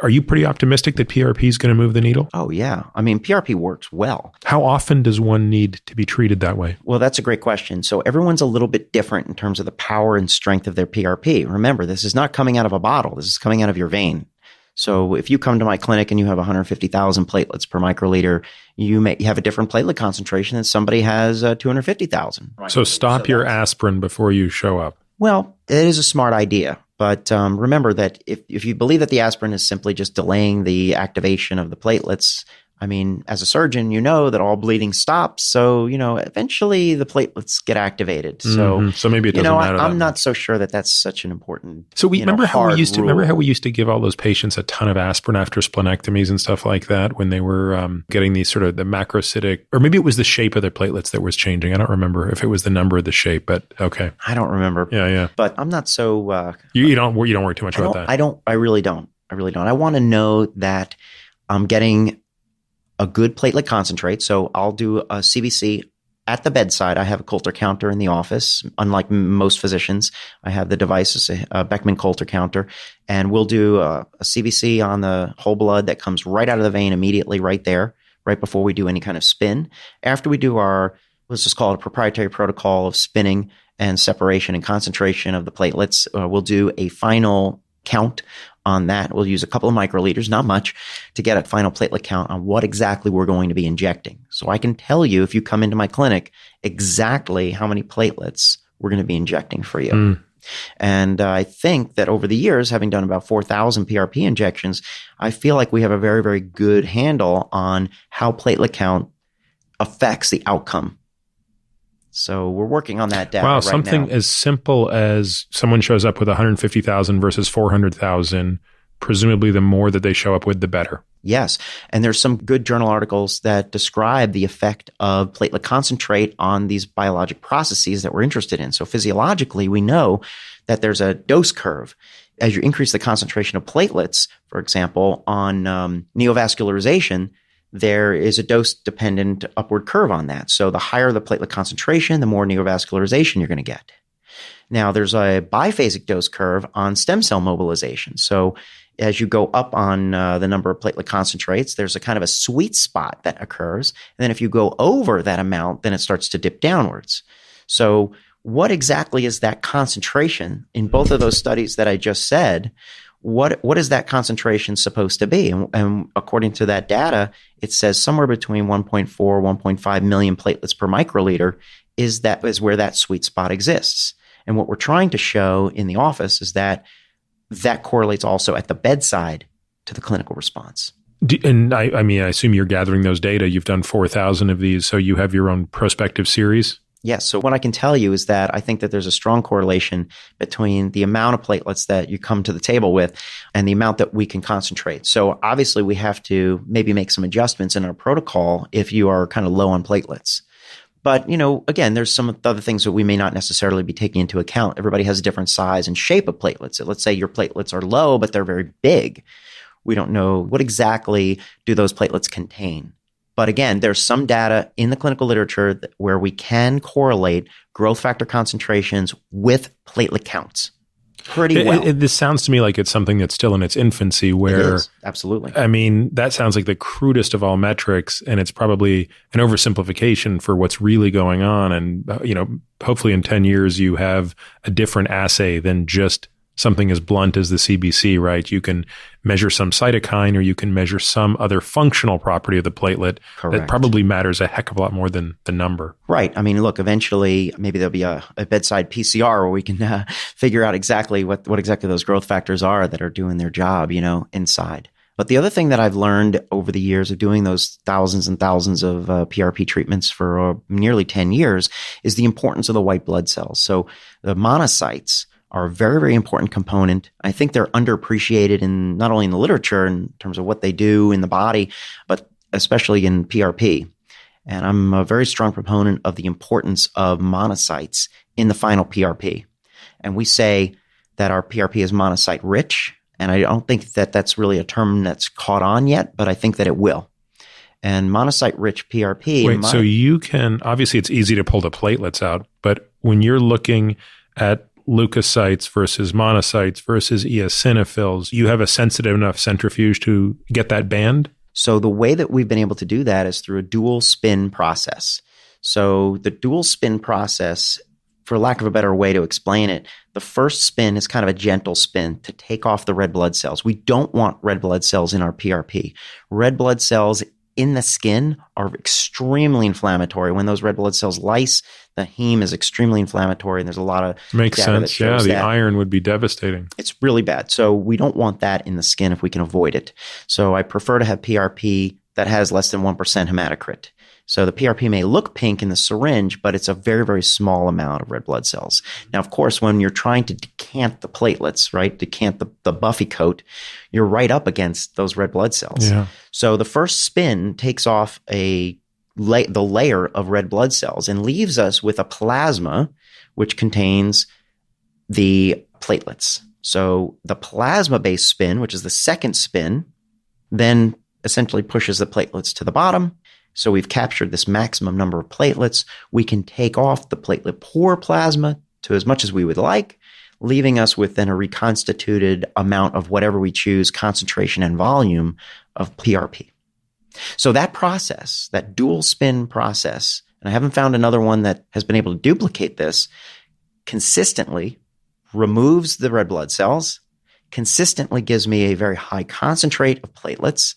are you pretty optimistic that PRP is going to move the needle? Oh, yeah. I mean, PRP works well. How often does one need to be treated that way? Well, that's a great question. So everyone's a little bit different in terms of the power and strength of their PRP. Remember, this is not coming out of a bottle. This is coming out of your vein. So if you come to my clinic and you have 150,000 platelets per microliter, you have a different platelet concentration than somebody has 250,000. So stop your aspirin before you show up. Well, it is a smart idea. But remember that if you believe that the aspirin is simply just delaying the activation of the platelets, I mean, as a surgeon, you know that all bleeding stops. So, eventually the platelets get activated. So, so maybe it doesn't matter. I'm not so sure that that's such an important. So remember how we used to give all those patients a ton of aspirin after splenectomies and stuff like that when they were getting these sort of the macrocytic, or maybe it was the shape of their platelets that was changing. I don't remember if it was the number or the shape, but okay. I don't remember. Yeah. But I'm not so. You don't worry too much about that. I really don't. I want to know that I'm getting a good platelet concentrate. So I'll do a CBC at the bedside. I have a Coulter counter in the office. Unlike most physicians, I have the device, a Beckman Coulter counter, and we'll do a CBC on the whole blood that comes right out of the vein immediately right there, right before we do any kind of spin. After we do let's just call it a proprietary protocol of spinning and separation and concentration of the platelets, we'll do a final count on that. We'll use a couple of microliters, not much, to get a final platelet count on what exactly we're going to be injecting. So I can tell you, if you come into my clinic, exactly how many platelets we're going to be injecting for you. And I think that over the years, having done about 4,000 PRP injections, I feel like we have a very, very good handle on how platelet count affects the outcome. So we're working on that data right now. Wow, something as simple as someone shows up with 150,000 versus 400,000, presumably the more that they show up with, the better. Yes. And there's some good journal articles that describe the effect of platelet concentrate on these biologic processes that we're interested in. So physiologically, we know that there's a dose curve. As you increase the concentration of platelets, for example, on neovascularization, there is a dose-dependent upward curve on that. So the higher the platelet concentration, the more neovascularization you're going to get. Now, there's a biphasic dose curve on stem cell mobilization. So as you go up on the number of platelet concentrates, there's a kind of a sweet spot that occurs. And then if you go over that amount, then it starts to dip downwards. So what exactly is that concentration in both of those studies that I just said? What is that concentration supposed to be? And according to that data, it says somewhere between 1.4, 1.5 million platelets per microliter is where that sweet spot exists. And what we're trying to show in the office is that correlates also at the bedside to the clinical response. And I mean, I assume you're gathering those data. You've done 4,000 of these, so you have your own prospective series? Yes. So what I can tell you is that I think that there's a strong correlation between the amount of platelets that you come to the table with and the amount that we can concentrate. So obviously we have to maybe make some adjustments in our protocol if you are kind of low on platelets. But, again, there's some other things that we may not necessarily be taking into account. Everybody has a different size and shape of platelets. So let's say your platelets are low, but they're very big. We don't know what exactly do those platelets contain. But again, there's some data in the clinical literature where we can correlate growth factor concentrations with platelet counts pretty well. This sounds to me like it's something that's still in its infancy where... It is, absolutely. I mean, that sounds like the crudest of all metrics, and it's probably an oversimplification for what's really going on. And, hopefully in 10 years, you have a different assay than just something as blunt as the CBC, right? You can measure some cytokine or you can measure some other functional property of the platelet. Correct. That probably matters a heck of a lot more than the number. Right. I mean, look, eventually maybe there'll be a bedside PCR where we can figure out exactly what exactly those growth factors are that are doing their job, inside. But the other thing that I've learned over the years of doing those thousands and thousands of PRP treatments for nearly 10 years is the importance of the white blood cells. So the monocytes are a very, very important component. I think they're underappreciated in not only in the literature in terms of what they do in the body, but especially in PRP. And I'm a very strong proponent of the importance of monocytes in the final PRP. And we say that our PRP is monocyte rich. And I don't think that that's really a term that's caught on yet, but I think that it will. And monocyte rich PRP. Wait, so you can, obviously it's easy to pull the platelets out, but when you're looking at leukocytes versus monocytes versus eosinophils, you have a sensitive enough centrifuge to get that band? So the way that we've been able to do that is through a dual spin process. So the dual spin process, for lack of a better way to explain it, the first spin is kind of a gentle spin to take off the red blood cells. We don't want red blood cells in our PRP. Red blood cells in the skin are extremely inflammatory. When those red blood cells lyse, the heme is extremely inflammatory, and there's a lot of makes sense. Yeah, the iron would be devastating. It's really bad. So we don't want that in the skin if we can avoid it. So I prefer to have PRP that has less than 1% hematocrit. So the PRP may look pink in the syringe, but it's a very, very small amount of red blood cells. Now, of course, when you're trying to decant the platelets, right, decant the buffy coat, you're right up against those red blood cells. Yeah. So the first spin takes off the layer of red blood cells and leaves us with a plasma, which contains the platelets. So the plasma-based spin, which is the second spin, then essentially pushes the platelets to the bottom. So we've captured this maximum number of platelets. We can take off the platelet poor plasma to as much as we would like, leaving us with then a reconstituted amount of whatever we choose, concentration and volume of PRP. So that process, that dual spin process, and I haven't found another one that has been able to duplicate this, consistently removes the red blood cells, consistently gives me a very high concentrate of platelets,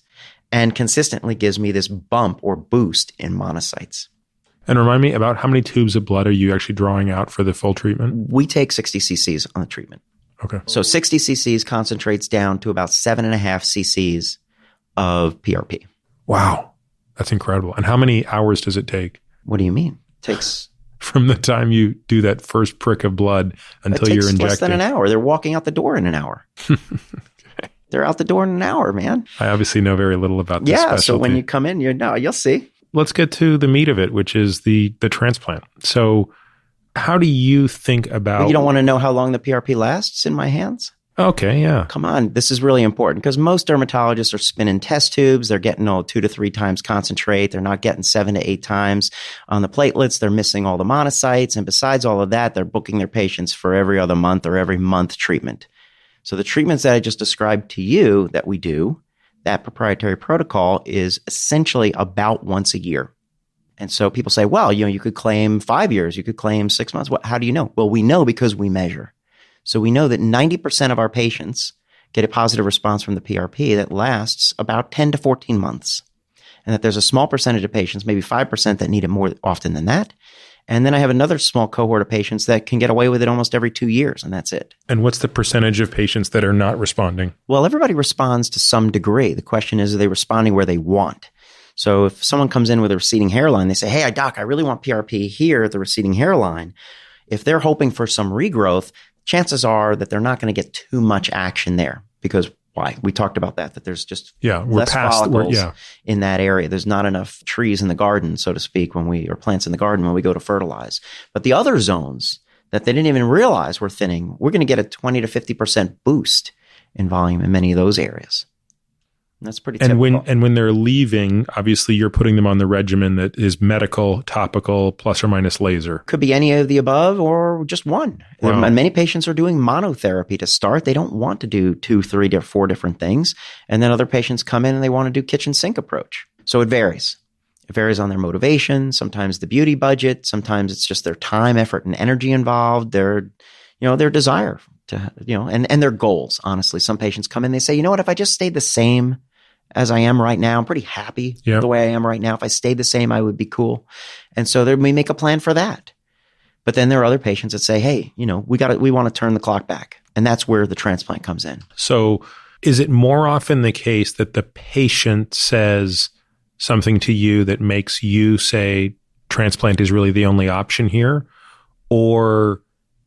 and consistently gives me this bump or boost in monocytes. And remind me, about how many tubes of blood are you actually drawing out for the full treatment? We take 60 cc's on the treatment. Okay. So 60 cc's concentrates down to about 7.5 cc's of PRP. Wow. That's incredible. And how many hours does it take? What do you mean? It takes... From the time you do that first prick of blood until you're injecting? Less than an hour. They're walking out the door in an hour. They're out the door in an hour, man. I obviously know very little about this specialty. So when you come in, you'll see. Let's get to the meat of it, which is the transplant. So how do you think about... Well, you don't want to know how long the PRP lasts in my hands? Okay, yeah. Come on. This is really important because most dermatologists are spinning test tubes. They're getting 2 to 3 times concentrate. They're not getting 7 to 8 times on the platelets. They're missing all the monocytes. And besides all of that, they're booking their patients for every other month or every month treatment. So the treatments that I just described to you that we do, that proprietary protocol is essentially about once a year. And so people say, well, you could claim 5 years, you could claim 6 months. How do you know? Well, we know because we measure. So we know that 90% of our patients get a positive response from the PRP that lasts about 10 to 14 months. And that there's a small percentage of patients, maybe 5%, that need it more often than that. And then I have another small cohort of patients that can get away with it almost every 2 years, and that's it. And what's the percentage of patients that are not responding? Well, everybody responds to some degree. The question is, are they responding where they want? So if someone comes in with a receding hairline, they say, hey, doc, I really want PRP here at the receding hairline. If they're hoping for some regrowth, chances are that they're not going to get too much action there. Because why? We talked about that there's just less follicles in that area. There's not enough trees in the garden, so to speak, or plants in the garden when we go to fertilize. But the other zones that they didn't even realize were thinning, we're going to get a 20 to 50% boost in volume in many of those areas. That's pretty typical. And when they're leaving, obviously you're putting them on the regimen that is medical, topical, plus or minus laser. Could be any of the above or just one. Wow. And many patients are doing monotherapy to start. They don't want to do 2, 3, 4 different things. And then other patients come in and they want to do kitchen sink approach. So it varies. It varies on their motivation, sometimes the beauty budget, sometimes it's just their time, effort, and energy involved, their desire to, and their goals, honestly. Some patients come in, they say, you know what, if I just stayed the same as I am right now, I'm pretty happy the way I am right now. If I stayed the same, I would be cool. And so we make a plan for that. But then there are other patients that say, hey, we want to turn the clock back. And that's where the transplant comes in. So is it more often the case that the patient says something to you that makes you say transplant is really the only option here? Or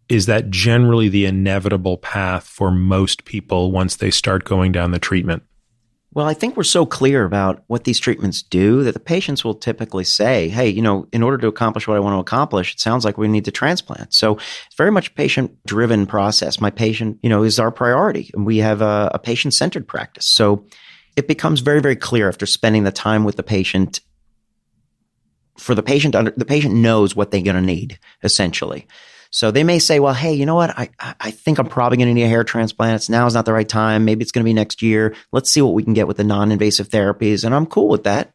is that generally the inevitable path for most people once they start going down the treatment? Well, I think we're so clear about what these treatments do that the patients will typically say, hey, in order to accomplish what I want to accomplish, it sounds like we need to transplant. So it's very much a patient-driven process. My patient, is our priority. And we have a patient-centered practice. So it becomes very, very clear after spending the time with the patient. For the patient, the patient knows what they're going to need, essentially. So they may say, well, hey, you know what? I think I'm probably going to need a hair transplant. Now is not the right time. Maybe it's going to be next year. Let's see what we can get with the non-invasive therapies. And I'm cool with that.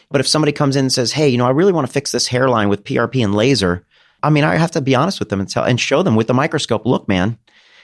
But if somebody comes in and says, hey, I really want to fix this hairline with PRP and laser. I have to be honest with them and show them with the microscope, look, man,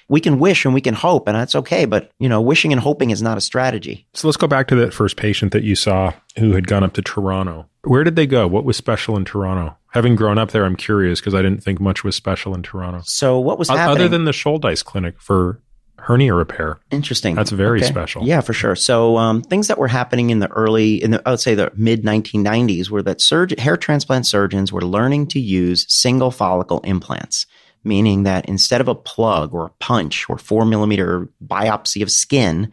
we can wish and we can hope, and that's okay. But, wishing and hoping is not a strategy. So let's go back to that first patient that you saw who had gone up to Toronto. Where did they go? What was special in Toronto? Having grown up there, I'm curious because I didn't think much was special in Toronto. So what was happening? Other than the Schuldeis Clinic for hernia repair. Interesting. That's very special. Yeah, for sure. So things that were happening in I would say the mid 1990s were that hair transplant surgeons were learning to use single follicle implants, meaning that instead of a plug or a punch or 4 millimeter biopsy of skin,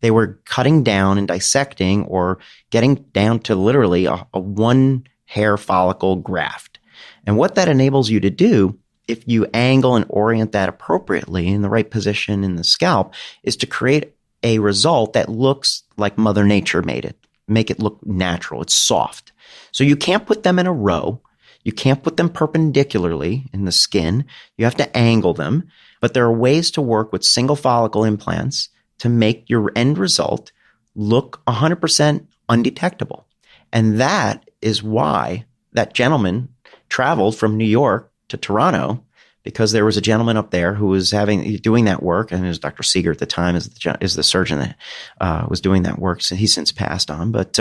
they were cutting down and dissecting or getting down to literally a one hair follicle graft. And what that enables you to do, if you angle and orient that appropriately in the right position in the scalp, is to create a result that looks like Mother Nature made it. Make it look natural. It's soft. So you can't put them in a row. You can't put them perpendicularly in the skin. You have to angle them. But there are ways to work with single follicle implants to make your end result look 100% undetectable. And that is why that gentleman traveled from New York to Toronto, because there was a gentleman up there who was doing that work, and it was Dr. Seeger at the time is the surgeon that was doing that work. So he's since passed on, but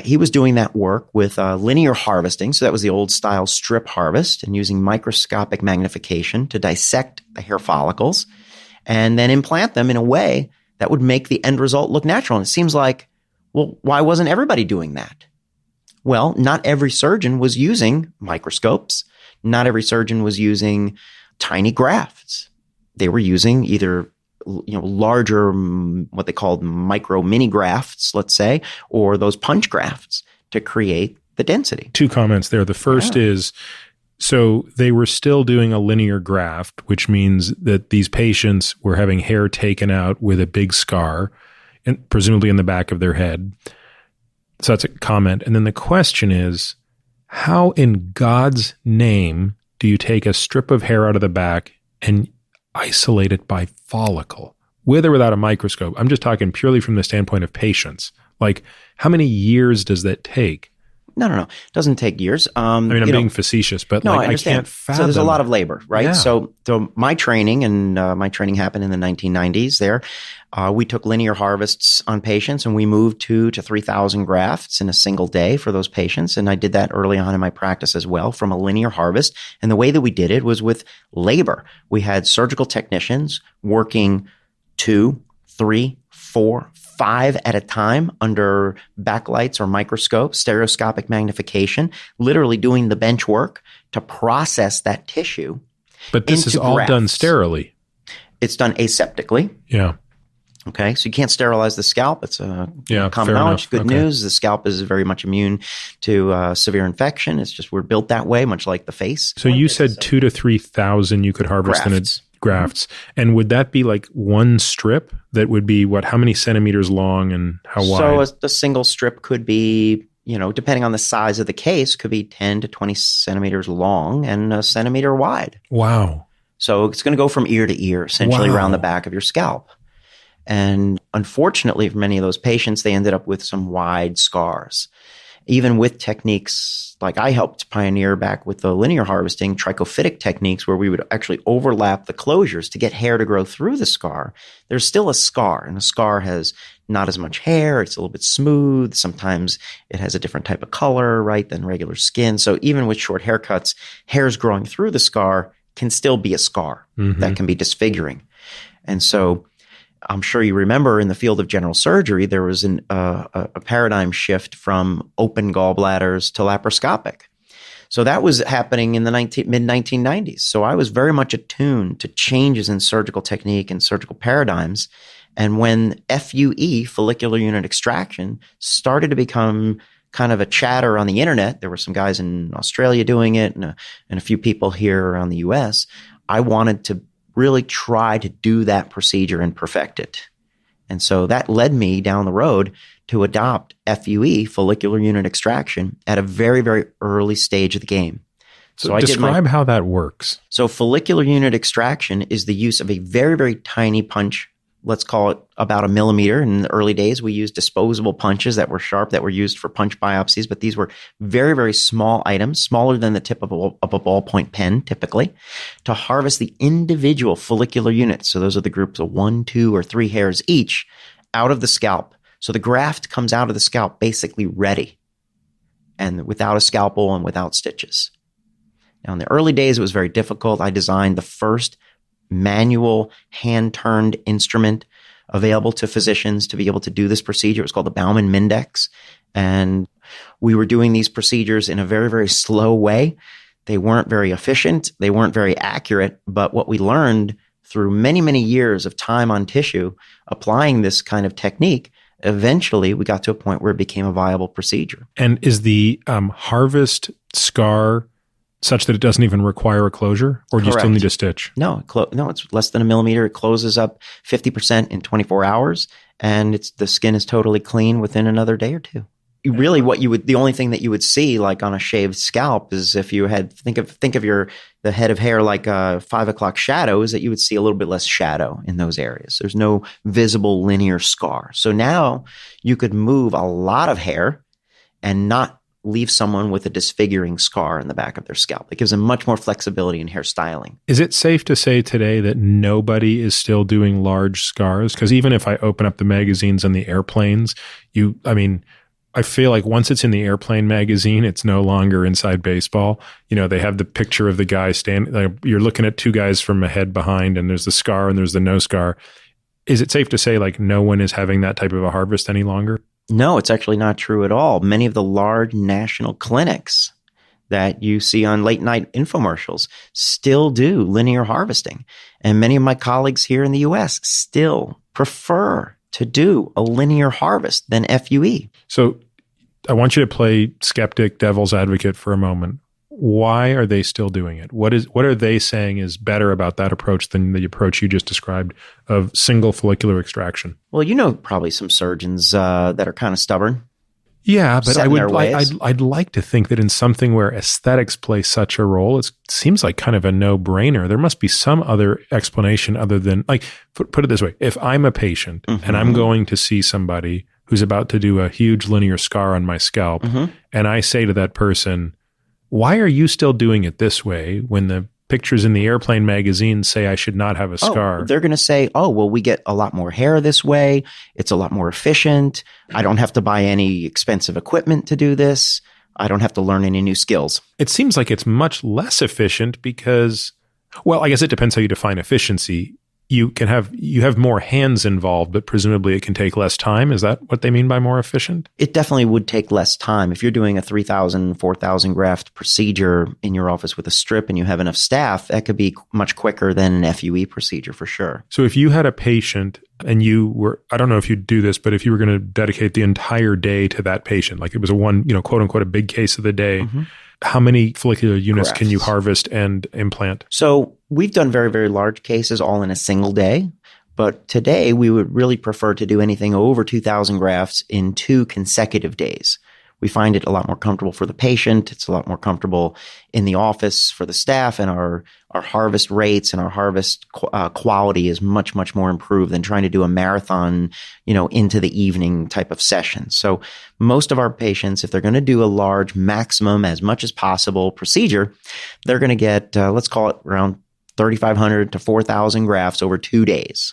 he was doing that work with linear harvesting. So that was the old style strip harvest, and using microscopic magnification to dissect the hair follicles and then implant them in a way that would make the end result look natural. And it seems like, well, why wasn't everybody doing that? Well, not every surgeon was using microscopes. Not every surgeon was using tiny grafts. They were using either larger, what they called micro mini grafts, let's say, or those punch grafts to create the density. 2 comments there. The first is, so they were still doing a linear graft, which means that these patients were having hair taken out with a big scar, and presumably in the back of their head. So that's a comment. And then the question is, how in God's name do you take a strip of hair out of the back and isolate it by follicle, with or without a microscope? I'm just talking purely from the standpoint of patients. Like, how many years does that take? No. It doesn't take years. I mean, I'm being facetious, but no, like, I understand. can't fathom. So there's a lot of labor, right? Yeah. So my training my training happened in the 1990s there. We took linear harvests on patients and we moved 2,000 to 3,000 grafts in a single day for those patients. And I did that early on in my practice as well from a linear harvest. And the way that we did it was with labor. We had surgical technicians working 2, 3, 4, 5 at a time under backlights or microscope, stereoscopic magnification, literally doing the bench work to process that tissue. But this is all done sterilely. It's done aseptically. Yeah. Okay. So you can't sterilize the scalp. It's common fair knowledge. enough. Good news. The scalp is very much immune to severe infection. It's just we're built that way, much like the face. So you said 2,000 to 3,000 you could harvest in grafts. And would that be like one strip that would be how many centimeters long and how wide? So a single strip could be, depending on the size of the case, could be 10 to 20 centimeters long and a centimeter wide. Wow. So it's going to go from ear to ear, essentially around the back of your scalp. And unfortunately, for many of those patients, they ended up with some wide scars. Even with techniques like I helped pioneer back with the linear harvesting, trichophytic techniques where we would actually overlap the closures to get hair to grow through the scar, there's still a scar. And a scar has not as much hair. It's a little bit smooth. Sometimes it has a different type of color, right, than regular skin. So even with short haircuts, hairs growing through the scar can still be a scar that can be disfiguring. And so I'm sure you remember in the field of general surgery, there was a paradigm shift from open gallbladders to laparoscopic. So that was happening in the mid-1990s. So I was very much attuned to changes in surgical technique and surgical paradigms. And when FUE, follicular unit extraction, started to become kind of a chatter on the internet, there were some guys in Australia doing it and a few people here around the US, I wanted to really try to do that procedure and perfect it. And so that led me down the road to adopt FUE, follicular unit extraction, at a very, very early stage of the game. So describe how that works. So follicular unit extraction is the use of a very, very tiny punch. Let's call it about 1 millimeter. In the early days, we used disposable punches that were sharp, that were used for punch biopsies, but these were very, very small items, smaller than the tip of a ballpoint pen, typically, to harvest the individual follicular units. So those are the groups of 1, 2, or 3 hairs each out of the scalp. So the graft comes out of the scalp basically ready and without a scalpel and without stitches. Now, in the early days, it was very difficult. I designed the first manual hand-turned instrument available to physicians to be able to do this procedure. It was called the Bauman Mindex. And we were doing these procedures in a very, very slow way. They weren't very efficient. They weren't very accurate. But what we learned through many, many years of time on tissue, applying this kind of technique, eventually we got to a point where it became a viable procedure. And is the harvest scar such that it doesn't even require a closure, or do you still need a stitch? No, it's less than 1 millimeter. It closes up 50% in 24 hours, and the skin is totally clean within another day or two. Really, the only thing that you would see, like on a shaved scalp, is if you had think of the head of hair like a 5 o'clock shadow, is that you would see a little bit less shadow in those areas. There's no visible linear scar. So now you could move a lot of hair and not leave someone with a disfiguring scar in the back of their scalp. It gives them much more flexibility in hair styling. Is it safe to say today that nobody is still doing large scars? Because even if I open up the magazines on the airplanes, I feel like once it's in the airplane magazine, it's no longer Inside Baseball. They have the picture of the guy standing, like you're looking at 2 guys from ahead behind, and there's the scar and there's the no scar. Is it safe to say like no one is having that type of a harvest any longer? No, it's actually not true at all. Many of the large national clinics that you see on late night infomercials still do linear harvesting. And many of my colleagues here in the US still prefer to do a linear harvest than FUE. So I want you to play skeptic, devil's advocate for a moment. Why are they still doing it? What are they saying is better about that approach than the approach you just described of single follicular extraction? Well, probably some surgeons that are kind of stubborn. Yeah, but I'd like to think that in something where aesthetics play such a role, it seems like kind of a no-brainer. There must be some other explanation other than, like, put it this way. If I'm a patient and I'm going to see somebody who's about to do a huge linear scar on my scalp, and I say to that person, why are you still doing it this way when the pictures in the airplane magazine say I should not have a scar? They're going to say, oh, well, we get a lot more hair this way. It's a lot more efficient. I don't have to buy any expensive equipment to do this. I don't have to learn any new skills. It seems like it's much less efficient because, well, I guess it depends how you define efficiency. You have more hands involved, but presumably it can take less time. Is that what they mean by more efficient? It definitely would take less time. If you're doing a 3,000, 4,000 graft procedure in your office with a strip and you have enough staff, that could be much quicker than an FUE procedure for sure. So if you had a patient and you were, I don't know if you'd do this, but if you were going to dedicate the entire day to that patient, like it was a one, quote unquote, a big case of the day, how many follicular units Grafts. can you harvest and implant? So we've done very, very large cases all in a single day. But today we would really prefer to do anything over 2,000 grafts in 2 consecutive days. We find it a lot more comfortable for the patient. It's a lot more comfortable in the office for the staff, and our harvest rates and our harvest quality is much, much more improved than trying to do a marathon, into the evening type of session. So most of our patients, if they're going to do a large maximum as much as possible procedure, they're going to get, let's call it around 3,500 to 4,000 grafts over 2 days.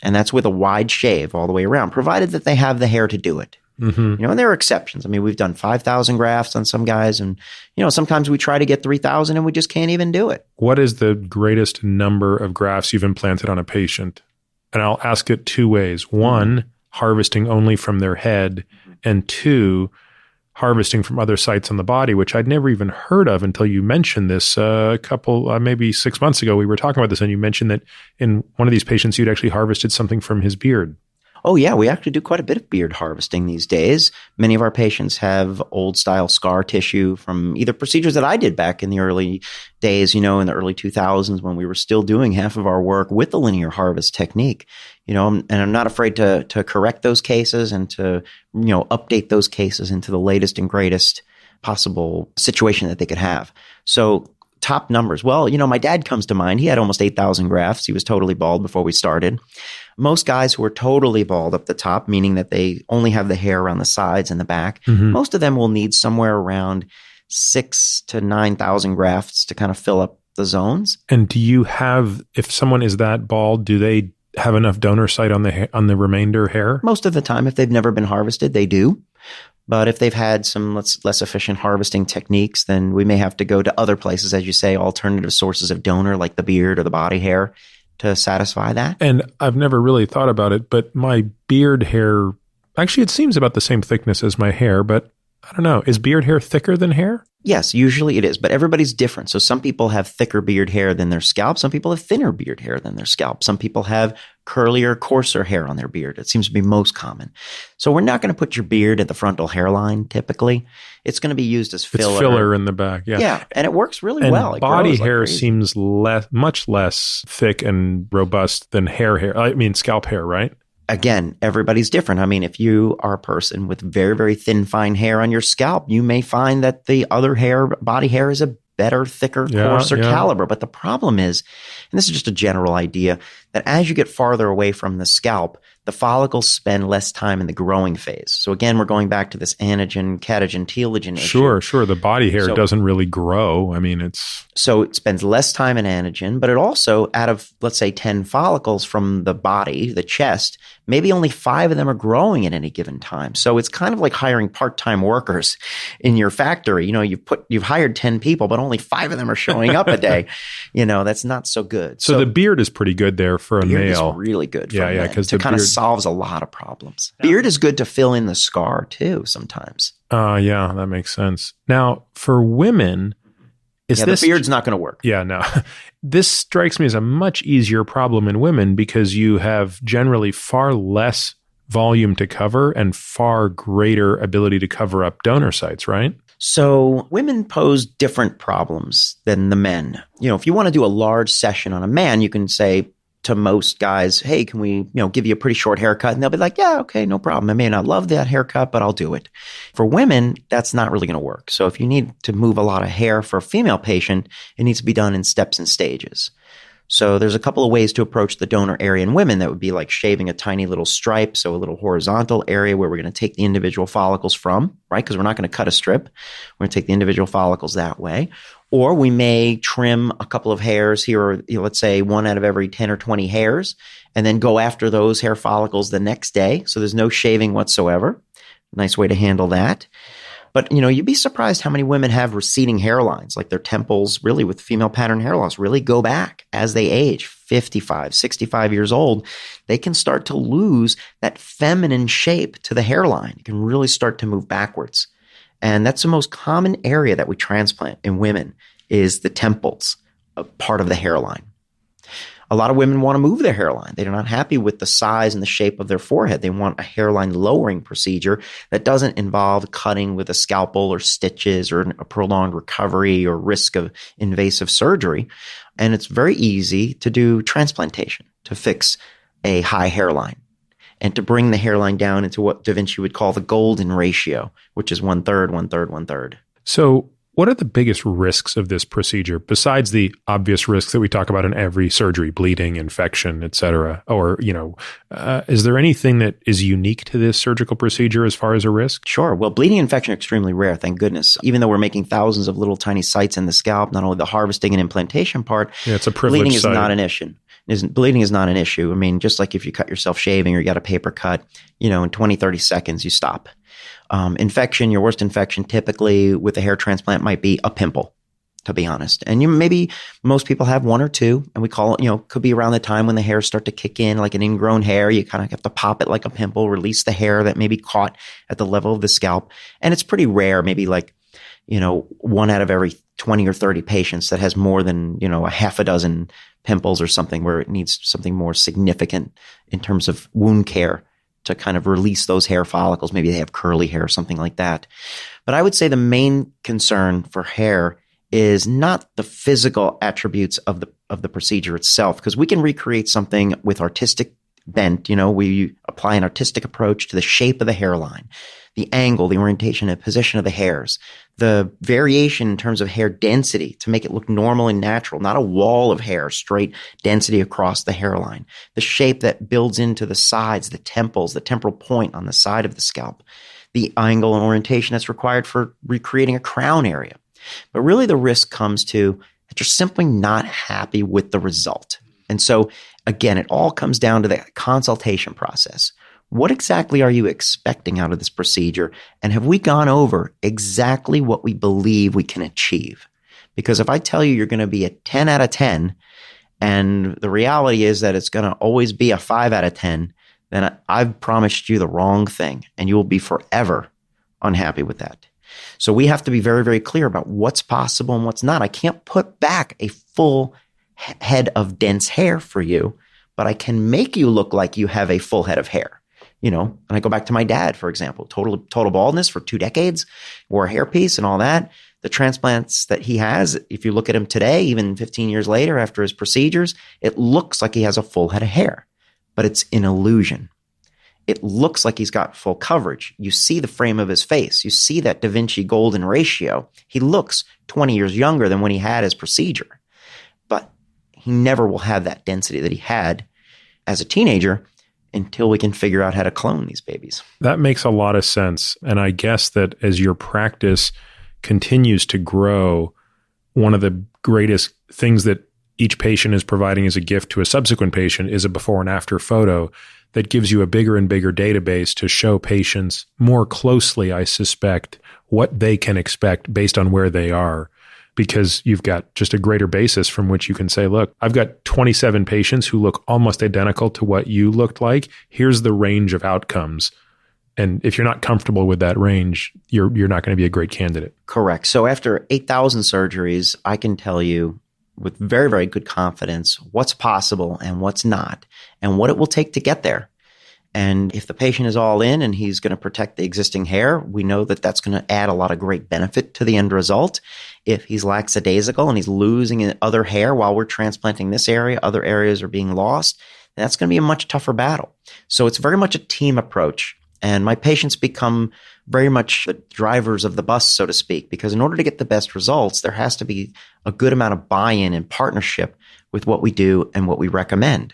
And that's with a wide shave all the way around, provided that they have the hair to do it. And there are exceptions. I mean, we've done 5,000 grafts on some guys, and, sometimes we try to get 3,000 and we just can't even do it. What is the greatest number of grafts you've implanted on a patient? And I'll ask it 2 ways. 1, harvesting only from their head, and 2, harvesting from other sites on the body, which I'd never even heard of until you mentioned this a couple, maybe 6 months ago. We were talking about this, and you mentioned that in one of these patients, you'd actually harvested something from his beard. Oh, yeah. We actually do quite a bit of beard harvesting these days. Many of our patients have old style scar tissue from either procedures that I did back in the early days, in the early 2000s when we were still doing half of our work with the linear harvest technique, and I'm not afraid to correct those cases and to, update those cases into the latest and greatest possible situation that they could have. So top numbers. Well, my dad comes to mind. He had almost 8,000 grafts. He was totally bald before we started. Most guys who are totally bald up the top, meaning that they only have the hair around the sides and the back, most of them will need somewhere around 6,000 to 9,000 grafts to kind of fill up the zones. And do you have, if someone is that bald, do they have enough donor site on the remainder hair? Most of the time, if they've never been harvested, they do. But if they've had some less efficient harvesting techniques, then we may have to go to other places, as you say, alternative sources of donor like the beard or the body hair to satisfy that. And I've never really thought about it, but my beard hair, actually it seems about the same thickness as my hair, but I don't know. Is beard hair thicker than hair? Yes, usually it is, but everybody's different. So some people have thicker beard hair than their scalp. Some people have thinner beard hair than their scalp. Some people have curlier, coarser hair on their beard. It seems to be most common. So we're not going to put your beard at the frontal hairline typically. It's going to be used as filler. It's filler in the back, yeah. Yeah, and it works really and well. It body hair seems much less thick and robust than scalp hair, right? Again, everybody's different. I mean, if you are a person with very, very thin, fine hair on your scalp, you may find that the other hair, body hair, is a better, thicker, coarser caliber. But the problem is, and this is just a general idea, that as you get farther away from the scalp, the follicles spend less time in the growing phase. So again, we're going back to this anagen, catagen, telogen issue. Sure. The body hair doesn't really grow. I mean, So it spends less time in anagen, but it also, out of, let's say, 10 follicles from the body, the chest, maybe only 5 of them are growing at any given time. So it's kind of like hiring part-time workers in your factory. You've hired 10 people, but only 5 of them are showing up a day. That's not so good. So the beard is pretty good there for a beard male. Is really good for men, because to kind of solves a lot of problems. Beard is good to fill in the scar too sometimes. Yeah, that makes sense. Now, for women, the beard's not going to work. Yeah, no. This strikes me as a much easier problem in women because you have generally far less volume to cover and far greater ability to cover up donor sites, right? So women pose different problems than the men. If you want to do a large session on a man, you can say to most guys, hey, can we, give you a pretty short haircut? And they'll be like, yeah, okay, no problem. I may not love that haircut, but I'll do it. For women, that's not really going to work. So if you need to move a lot of hair for a female patient, it needs to be done in steps and stages. So there's a couple of ways to approach the donor area in women. That would be like shaving a tiny little stripe, so a little horizontal area where we're going to take the individual follicles from, right? Because we're not going to cut a strip. We're going to take the individual follicles that way. Or we may trim a couple of hairs here, or let's say 1 out of every 10 or 20 hairs, and then go after those hair follicles the next day. So there's no shaving whatsoever. Nice way to handle that. But, you'd be surprised how many women have receding hairlines, like their temples, really with female pattern hair loss, really go back as they age, 55, 65 years old. They can start to lose that feminine shape to the hairline. It can really start to move backwards. And that's the most common area that we transplant in women is the temples, a part of the hairline. A lot of women want to move their hairline. They're not happy with the size and the shape of their forehead. They want a hairline lowering procedure that doesn't involve cutting with a scalpel or stitches or a prolonged recovery or risk of invasive surgery. And it's very easy to do transplantation to fix a high hairline and to bring the hairline down into what Da Vinci would call the golden ratio, which is 1/3, 1/3, 1/3. So what are the biggest risks of this procedure besides the obvious risks that we talk about in every surgery, bleeding, infection, et cetera? Or, is there anything that is unique to this surgical procedure as far as a risk? Sure. Well, bleeding and infection are extremely rare, thank goodness. Even though we're making thousands of little tiny sites in the scalp, not only the harvesting and implantation part, it's a privileged bleeding is site. not an issue. Bleeding is not an issue. I mean, just like if you cut yourself shaving or you got a paper cut, in 20, 30 seconds, you stop. Infection, your worst infection typically with a hair transplant might be a pimple, to be honest. And maybe most people have 1 or 2, and we call it, could be around the time when the hairs start to kick in, like an ingrown hair. You kind of have to pop it like a pimple, release the hair that may be caught at the level of the scalp. And it's pretty rare, maybe like, 1 out of every 20 or 30 patients that has more than, a half a dozen pimples or something where it needs something more significant in terms of wound care to kind of release those hair follicles. Maybe they have curly hair or something like that. But I would say the main concern for hair is not the physical attributes of the procedure itself, because we can recreate something with artistic bent. We apply an artistic approach to the shape of the hairline, the angle, the orientation and position of the hairs, the variation in terms of hair density to make it look normal and natural, not a wall of hair, straight density across the hairline, the shape that builds into the sides, the temples, the temporal point on the side of the scalp, the angle and orientation that's required for recreating a crown area. But really the risk comes to that you're simply not happy with the result. And so again, it all comes down to the consultation process. What exactly are you expecting out of this procedure? And have we gone over exactly what we believe we can achieve? Because if I tell you you're going to be a 10 out of 10, and the reality is that it's going to always be a 5 out of 10, then I've promised you the wrong thing, and you will be forever unhappy with that. So we have to be very, very clear about what's possible and what's not. I can't put back a full head of dense hair for you, but I can make you look like you have a full head of hair. And I go back to my dad, for example, total baldness for 2 decades, wore a hairpiece and all that. The transplants that he has, if you look at him today, even 15 years later after his procedures, it looks like he has a full head of hair, but it's an illusion. It looks like he's got full coverage. You see the frame of his face. You see that Da Vinci golden ratio. He looks 20 years younger than when he had his procedure, but he never will have that density that he had as a teenager until we can figure out how to clone these babies. That makes a lot of sense. And I guess that as your practice continues to grow, one of the greatest things that each patient is providing as a gift to a subsequent patient is a before and after photo that gives you a bigger and bigger database to show patients more closely, I suspect, what they can expect based on where they are. Because you've got just a greater basis from which you can say, look, I've got 27 patients who look almost identical to what you looked like. Here's the range of outcomes. And if you're not comfortable with that range, you're not going to be a great candidate. Correct. So after 8,000 surgeries, I can tell you with very, very good confidence what's possible and what's not, and what it will take to get there. And if the patient is all in and he's going to protect the existing hair, we know that that's going to add a lot of great benefit to the end result. If he's lackadaisical and he's losing other hair while we're transplanting this area, other areas are being lost, that's going to be a much tougher battle. So it's very much a team approach. And my patients become very much the drivers of the bus, so to speak, because in order to get the best results, there has to be a good amount of buy-in and partnership with what we do and what we recommend.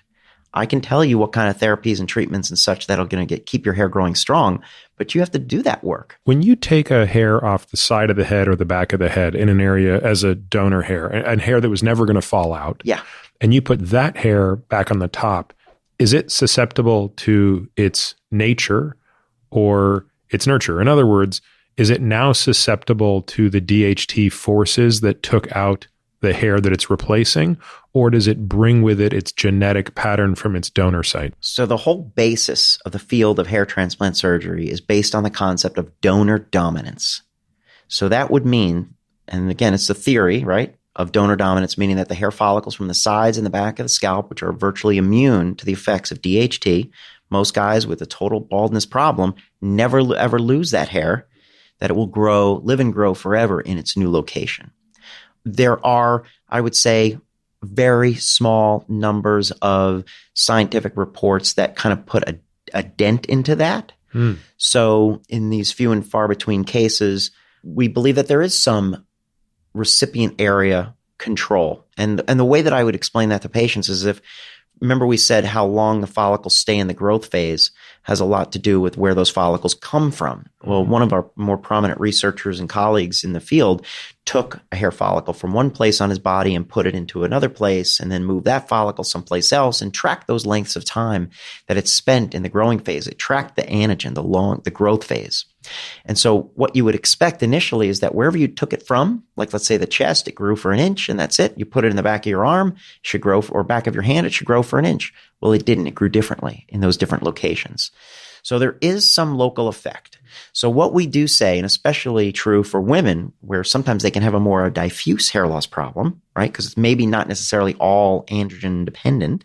I can tell you what kind of therapies and treatments and such that are going to keep your hair growing strong, but you have to do that work. When you take a hair off the side of the head or the back of the head in an area as a donor hair, and hair that was never going to fall out, yeah, and you put that hair back on the top, is it susceptible to its nature or its nurture? In other words, is it now susceptible to the DHT forces that took out the hair that it's replacing, or does it bring with it its genetic pattern from its donor site? So the whole basis of the field of hair transplant surgery is based on the concept of donor dominance. So that would mean, and again, it's the theory, right, of donor dominance, meaning that the hair follicles from the sides and the back of the scalp, which are virtually immune to the effects of DHT, most guys with a total baldness problem never ever lose that hair, that it will live and grow forever in its new location. There are, I would say, very small numbers of scientific reports that kind of put a dent into that. So in these few and far between cases, we believe that there is some recipient area control. And the way that I would explain that to patients is remember we said how long the follicles stay in the growth phase has a lot to do with where those follicles come from. Well, one of our more prominent researchers and colleagues in the field took a hair follicle from one place on his body and put it into another place and then moved that follicle someplace else and tracked those lengths of time that it's spent in the growing phase. It tracked the anagen, the growth phase. And so what you would expect initially is that wherever you took it from, like let's say the chest, it grew for an inch and that's it. You put it in the back of your arm, it should grow, or back of your hand, it should grow for an inch. Well, it didn't. It grew differently in those different locations. So there is some local effect. So what we do say, and especially true for women, where sometimes they can have a more diffuse hair loss problem, right? Because it's maybe not necessarily all androgen dependent,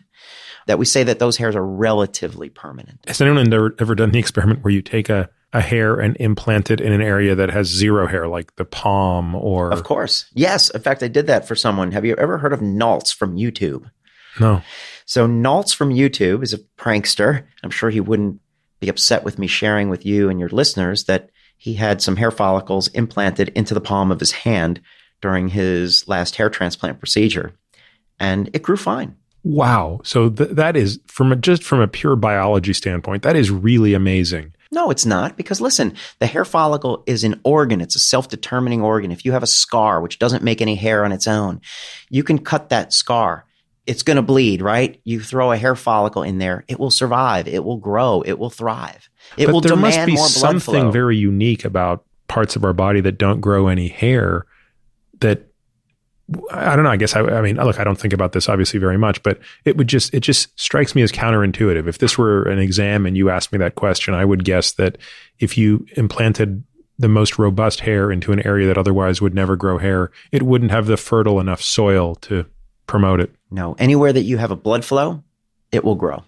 that we say that those hairs are relatively permanent. Has anyone ever done the experiment where you take a hair and implant it in an area that has zero hair, like the palm or... Of course. Yes. In fact, I did that for someone. Have you ever heard of Naltz from YouTube? No. So Naltz from YouTube is a prankster. I'm sure he wouldn't be upset with me sharing with you and your listeners that he had some hair follicles implanted into the palm of his hand during his last hair transplant procedure. And it grew fine. Wow. So that is, from a pure biology standpoint, that is really amazing. No, it's not. Because listen, the hair follicle is an organ. It's a self-determining organ. If you have a scar, which doesn't make any hair on its own, you can cut that scar. It's going to bleed, right? You throw a hair follicle in there, it will survive. It will grow. It will thrive. It will demand more blood flow. There must be something very unique about parts of our body that don't grow any hair that, I don't know. I guess I mean, look, I don't think about this obviously very much, but it just strikes me as counterintuitive. If this were an exam and you asked me that question, I would guess that if you implanted the most robust hair into an area that otherwise would never grow hair, it wouldn't have the fertile enough soil to promote it. No, anywhere that you have a blood flow, it will grow.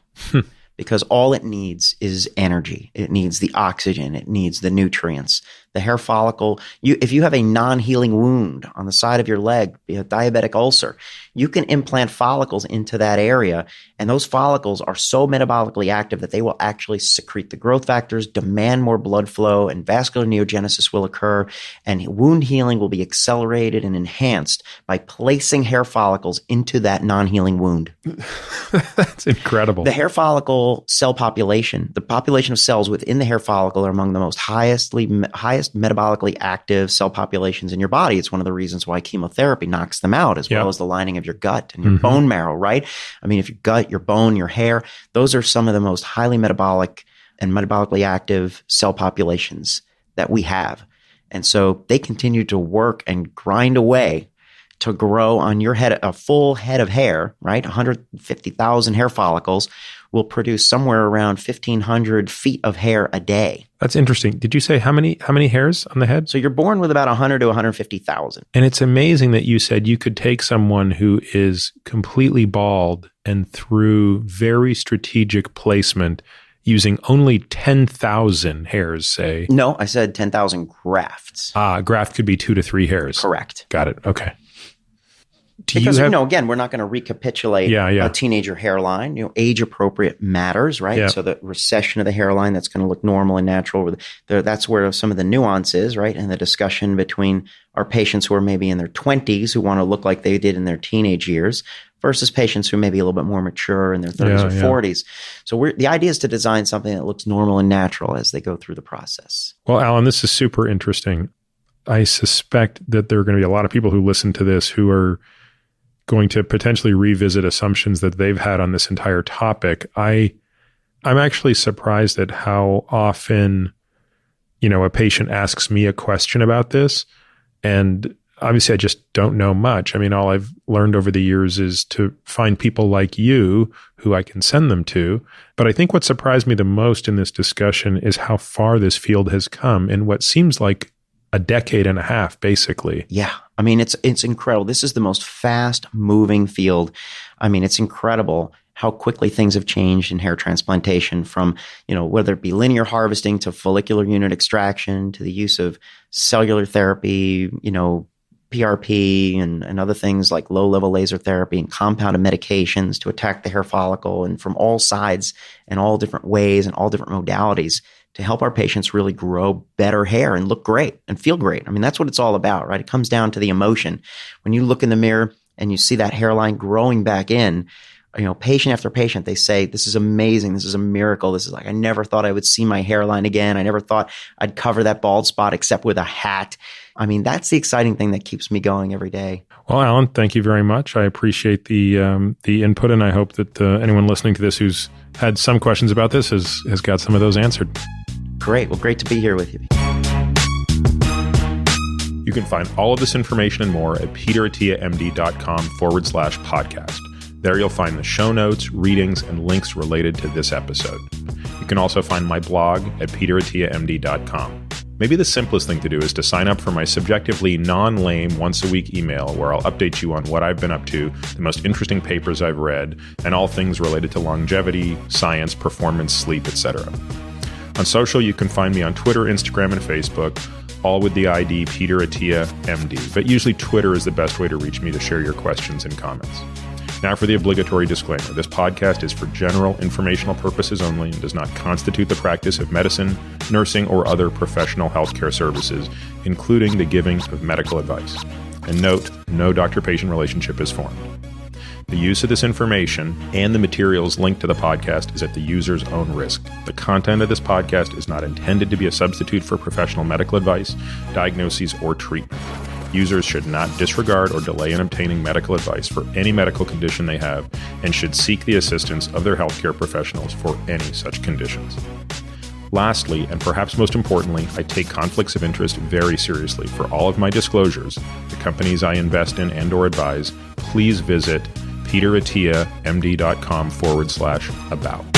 Because all it needs is energy. It needs the oxygen. It needs the nutrients. The hair follicle, if you have a non-healing wound on the side of your leg, be a diabetic ulcer, you can implant follicles into that area. And those follicles are so metabolically active that they will actually secrete the growth factors, demand more blood flow, and vascular neogenesis will occur. And wound healing will be accelerated and enhanced by placing hair follicles into that non-healing wound. That's incredible. The hair follicle cell population, the population of cells within the hair follicle are among the most highest metabolically active cell populations in your body. It's one of the reasons why chemotherapy knocks them out, as well as the lining of your gut and your bone marrow, right? I mean, if your gut, your bone, your hair, those are some of the most highly metabolic and metabolically active cell populations that we have. And so they continue to work and grind away to grow on your head. A full head of hair, right? 150,000 hair follicles will produce somewhere around 1,500 feet of hair a day. That's interesting. Did you say how many hairs on the head? So you're born with about 100 to 150,000. And it's amazing that you said you could take someone who is completely bald and through very strategic placement using only 10,000 hairs, say. No, I said 10,000 grafts. Graft could be 2 to 3 hairs. Correct. Got it. Okay. Because, again, we're not going to recapitulate a teenager hairline. Age appropriate matters, right? Yeah. So the recession of the hairline, that's going to look normal and natural. That's where some of the nuance is, right? And the discussion between our patients who are maybe in their 20s who want to look like they did in their teenage years versus patients who may be a little bit more mature in their 30s or 40s. So the idea is to design something that looks normal and natural as they go through the process. Well, Alan, this is super interesting. I suspect that there are going to be a lot of people who listen to this who are going to potentially revisit assumptions that they've had on this entire topic. I'm actually surprised at how often, a patient asks me a question about this. And obviously, I just don't know much. I mean, all I've learned over the years is to find people like you who I can send them to. But I think what surprised me the most in this discussion is how far this field has come in what seems like a decade and a half, basically. Yeah. I mean, it's incredible. This is the most fast moving field. I mean, it's incredible how quickly things have changed in hair transplantation from, whether it be linear harvesting to follicular unit extraction to the use of cellular therapy, PRP and other things like low-level laser therapy and compounded medications to attack the hair follicle, and from all sides and all different ways and all different modalities to help our patients really grow better hair and look great and feel great. I mean, that's what it's all about, right? It comes down to the emotion. When you look in the mirror and you see that hairline growing back in, patient after patient, they say, this is amazing. This is a miracle. This is like, I never thought I would see my hairline again. I never thought I'd cover that bald spot except with a hat. I mean, that's the exciting thing that keeps me going every day. Well, Alan, thank you very much. I appreciate the input, and I hope that anyone listening to this who's had some questions about this has got some of those answered. Great. Well, great to be here with you. You can find all of this information and more at peterattiamd.com/podcast. There you'll find the show notes, readings, and links related to this episode. You can also find my blog at peterattiamd.com. Maybe the simplest thing to do is to sign up for my subjectively non-lame once-a-week email where I'll update you on what I've been up to, the most interesting papers I've read, and all things related to longevity, science, performance, sleep, etc. On social, you can find me on Twitter, Instagram, and Facebook, all with the ID Peter Attia MD. But usually Twitter is the best way to reach me to share your questions and comments. Now for the obligatory disclaimer. This podcast is for general informational purposes only and does not constitute the practice of medicine, nursing, or other professional healthcare services, including the giving of medical advice. And note, no doctor-patient relationship is formed. The use of this information and the materials linked to the podcast is at the user's own risk. The content of this podcast is not intended to be a substitute for professional medical advice, diagnoses, or treatment. Users should not disregard or delay in obtaining medical advice for any medical condition they have and should seek the assistance of their healthcare professionals for any such conditions. Lastly, and perhaps most importantly, I take conflicts of interest very seriously. For all of my disclosures, the companies I invest in and or advise, please visit peterattiamd.com/about.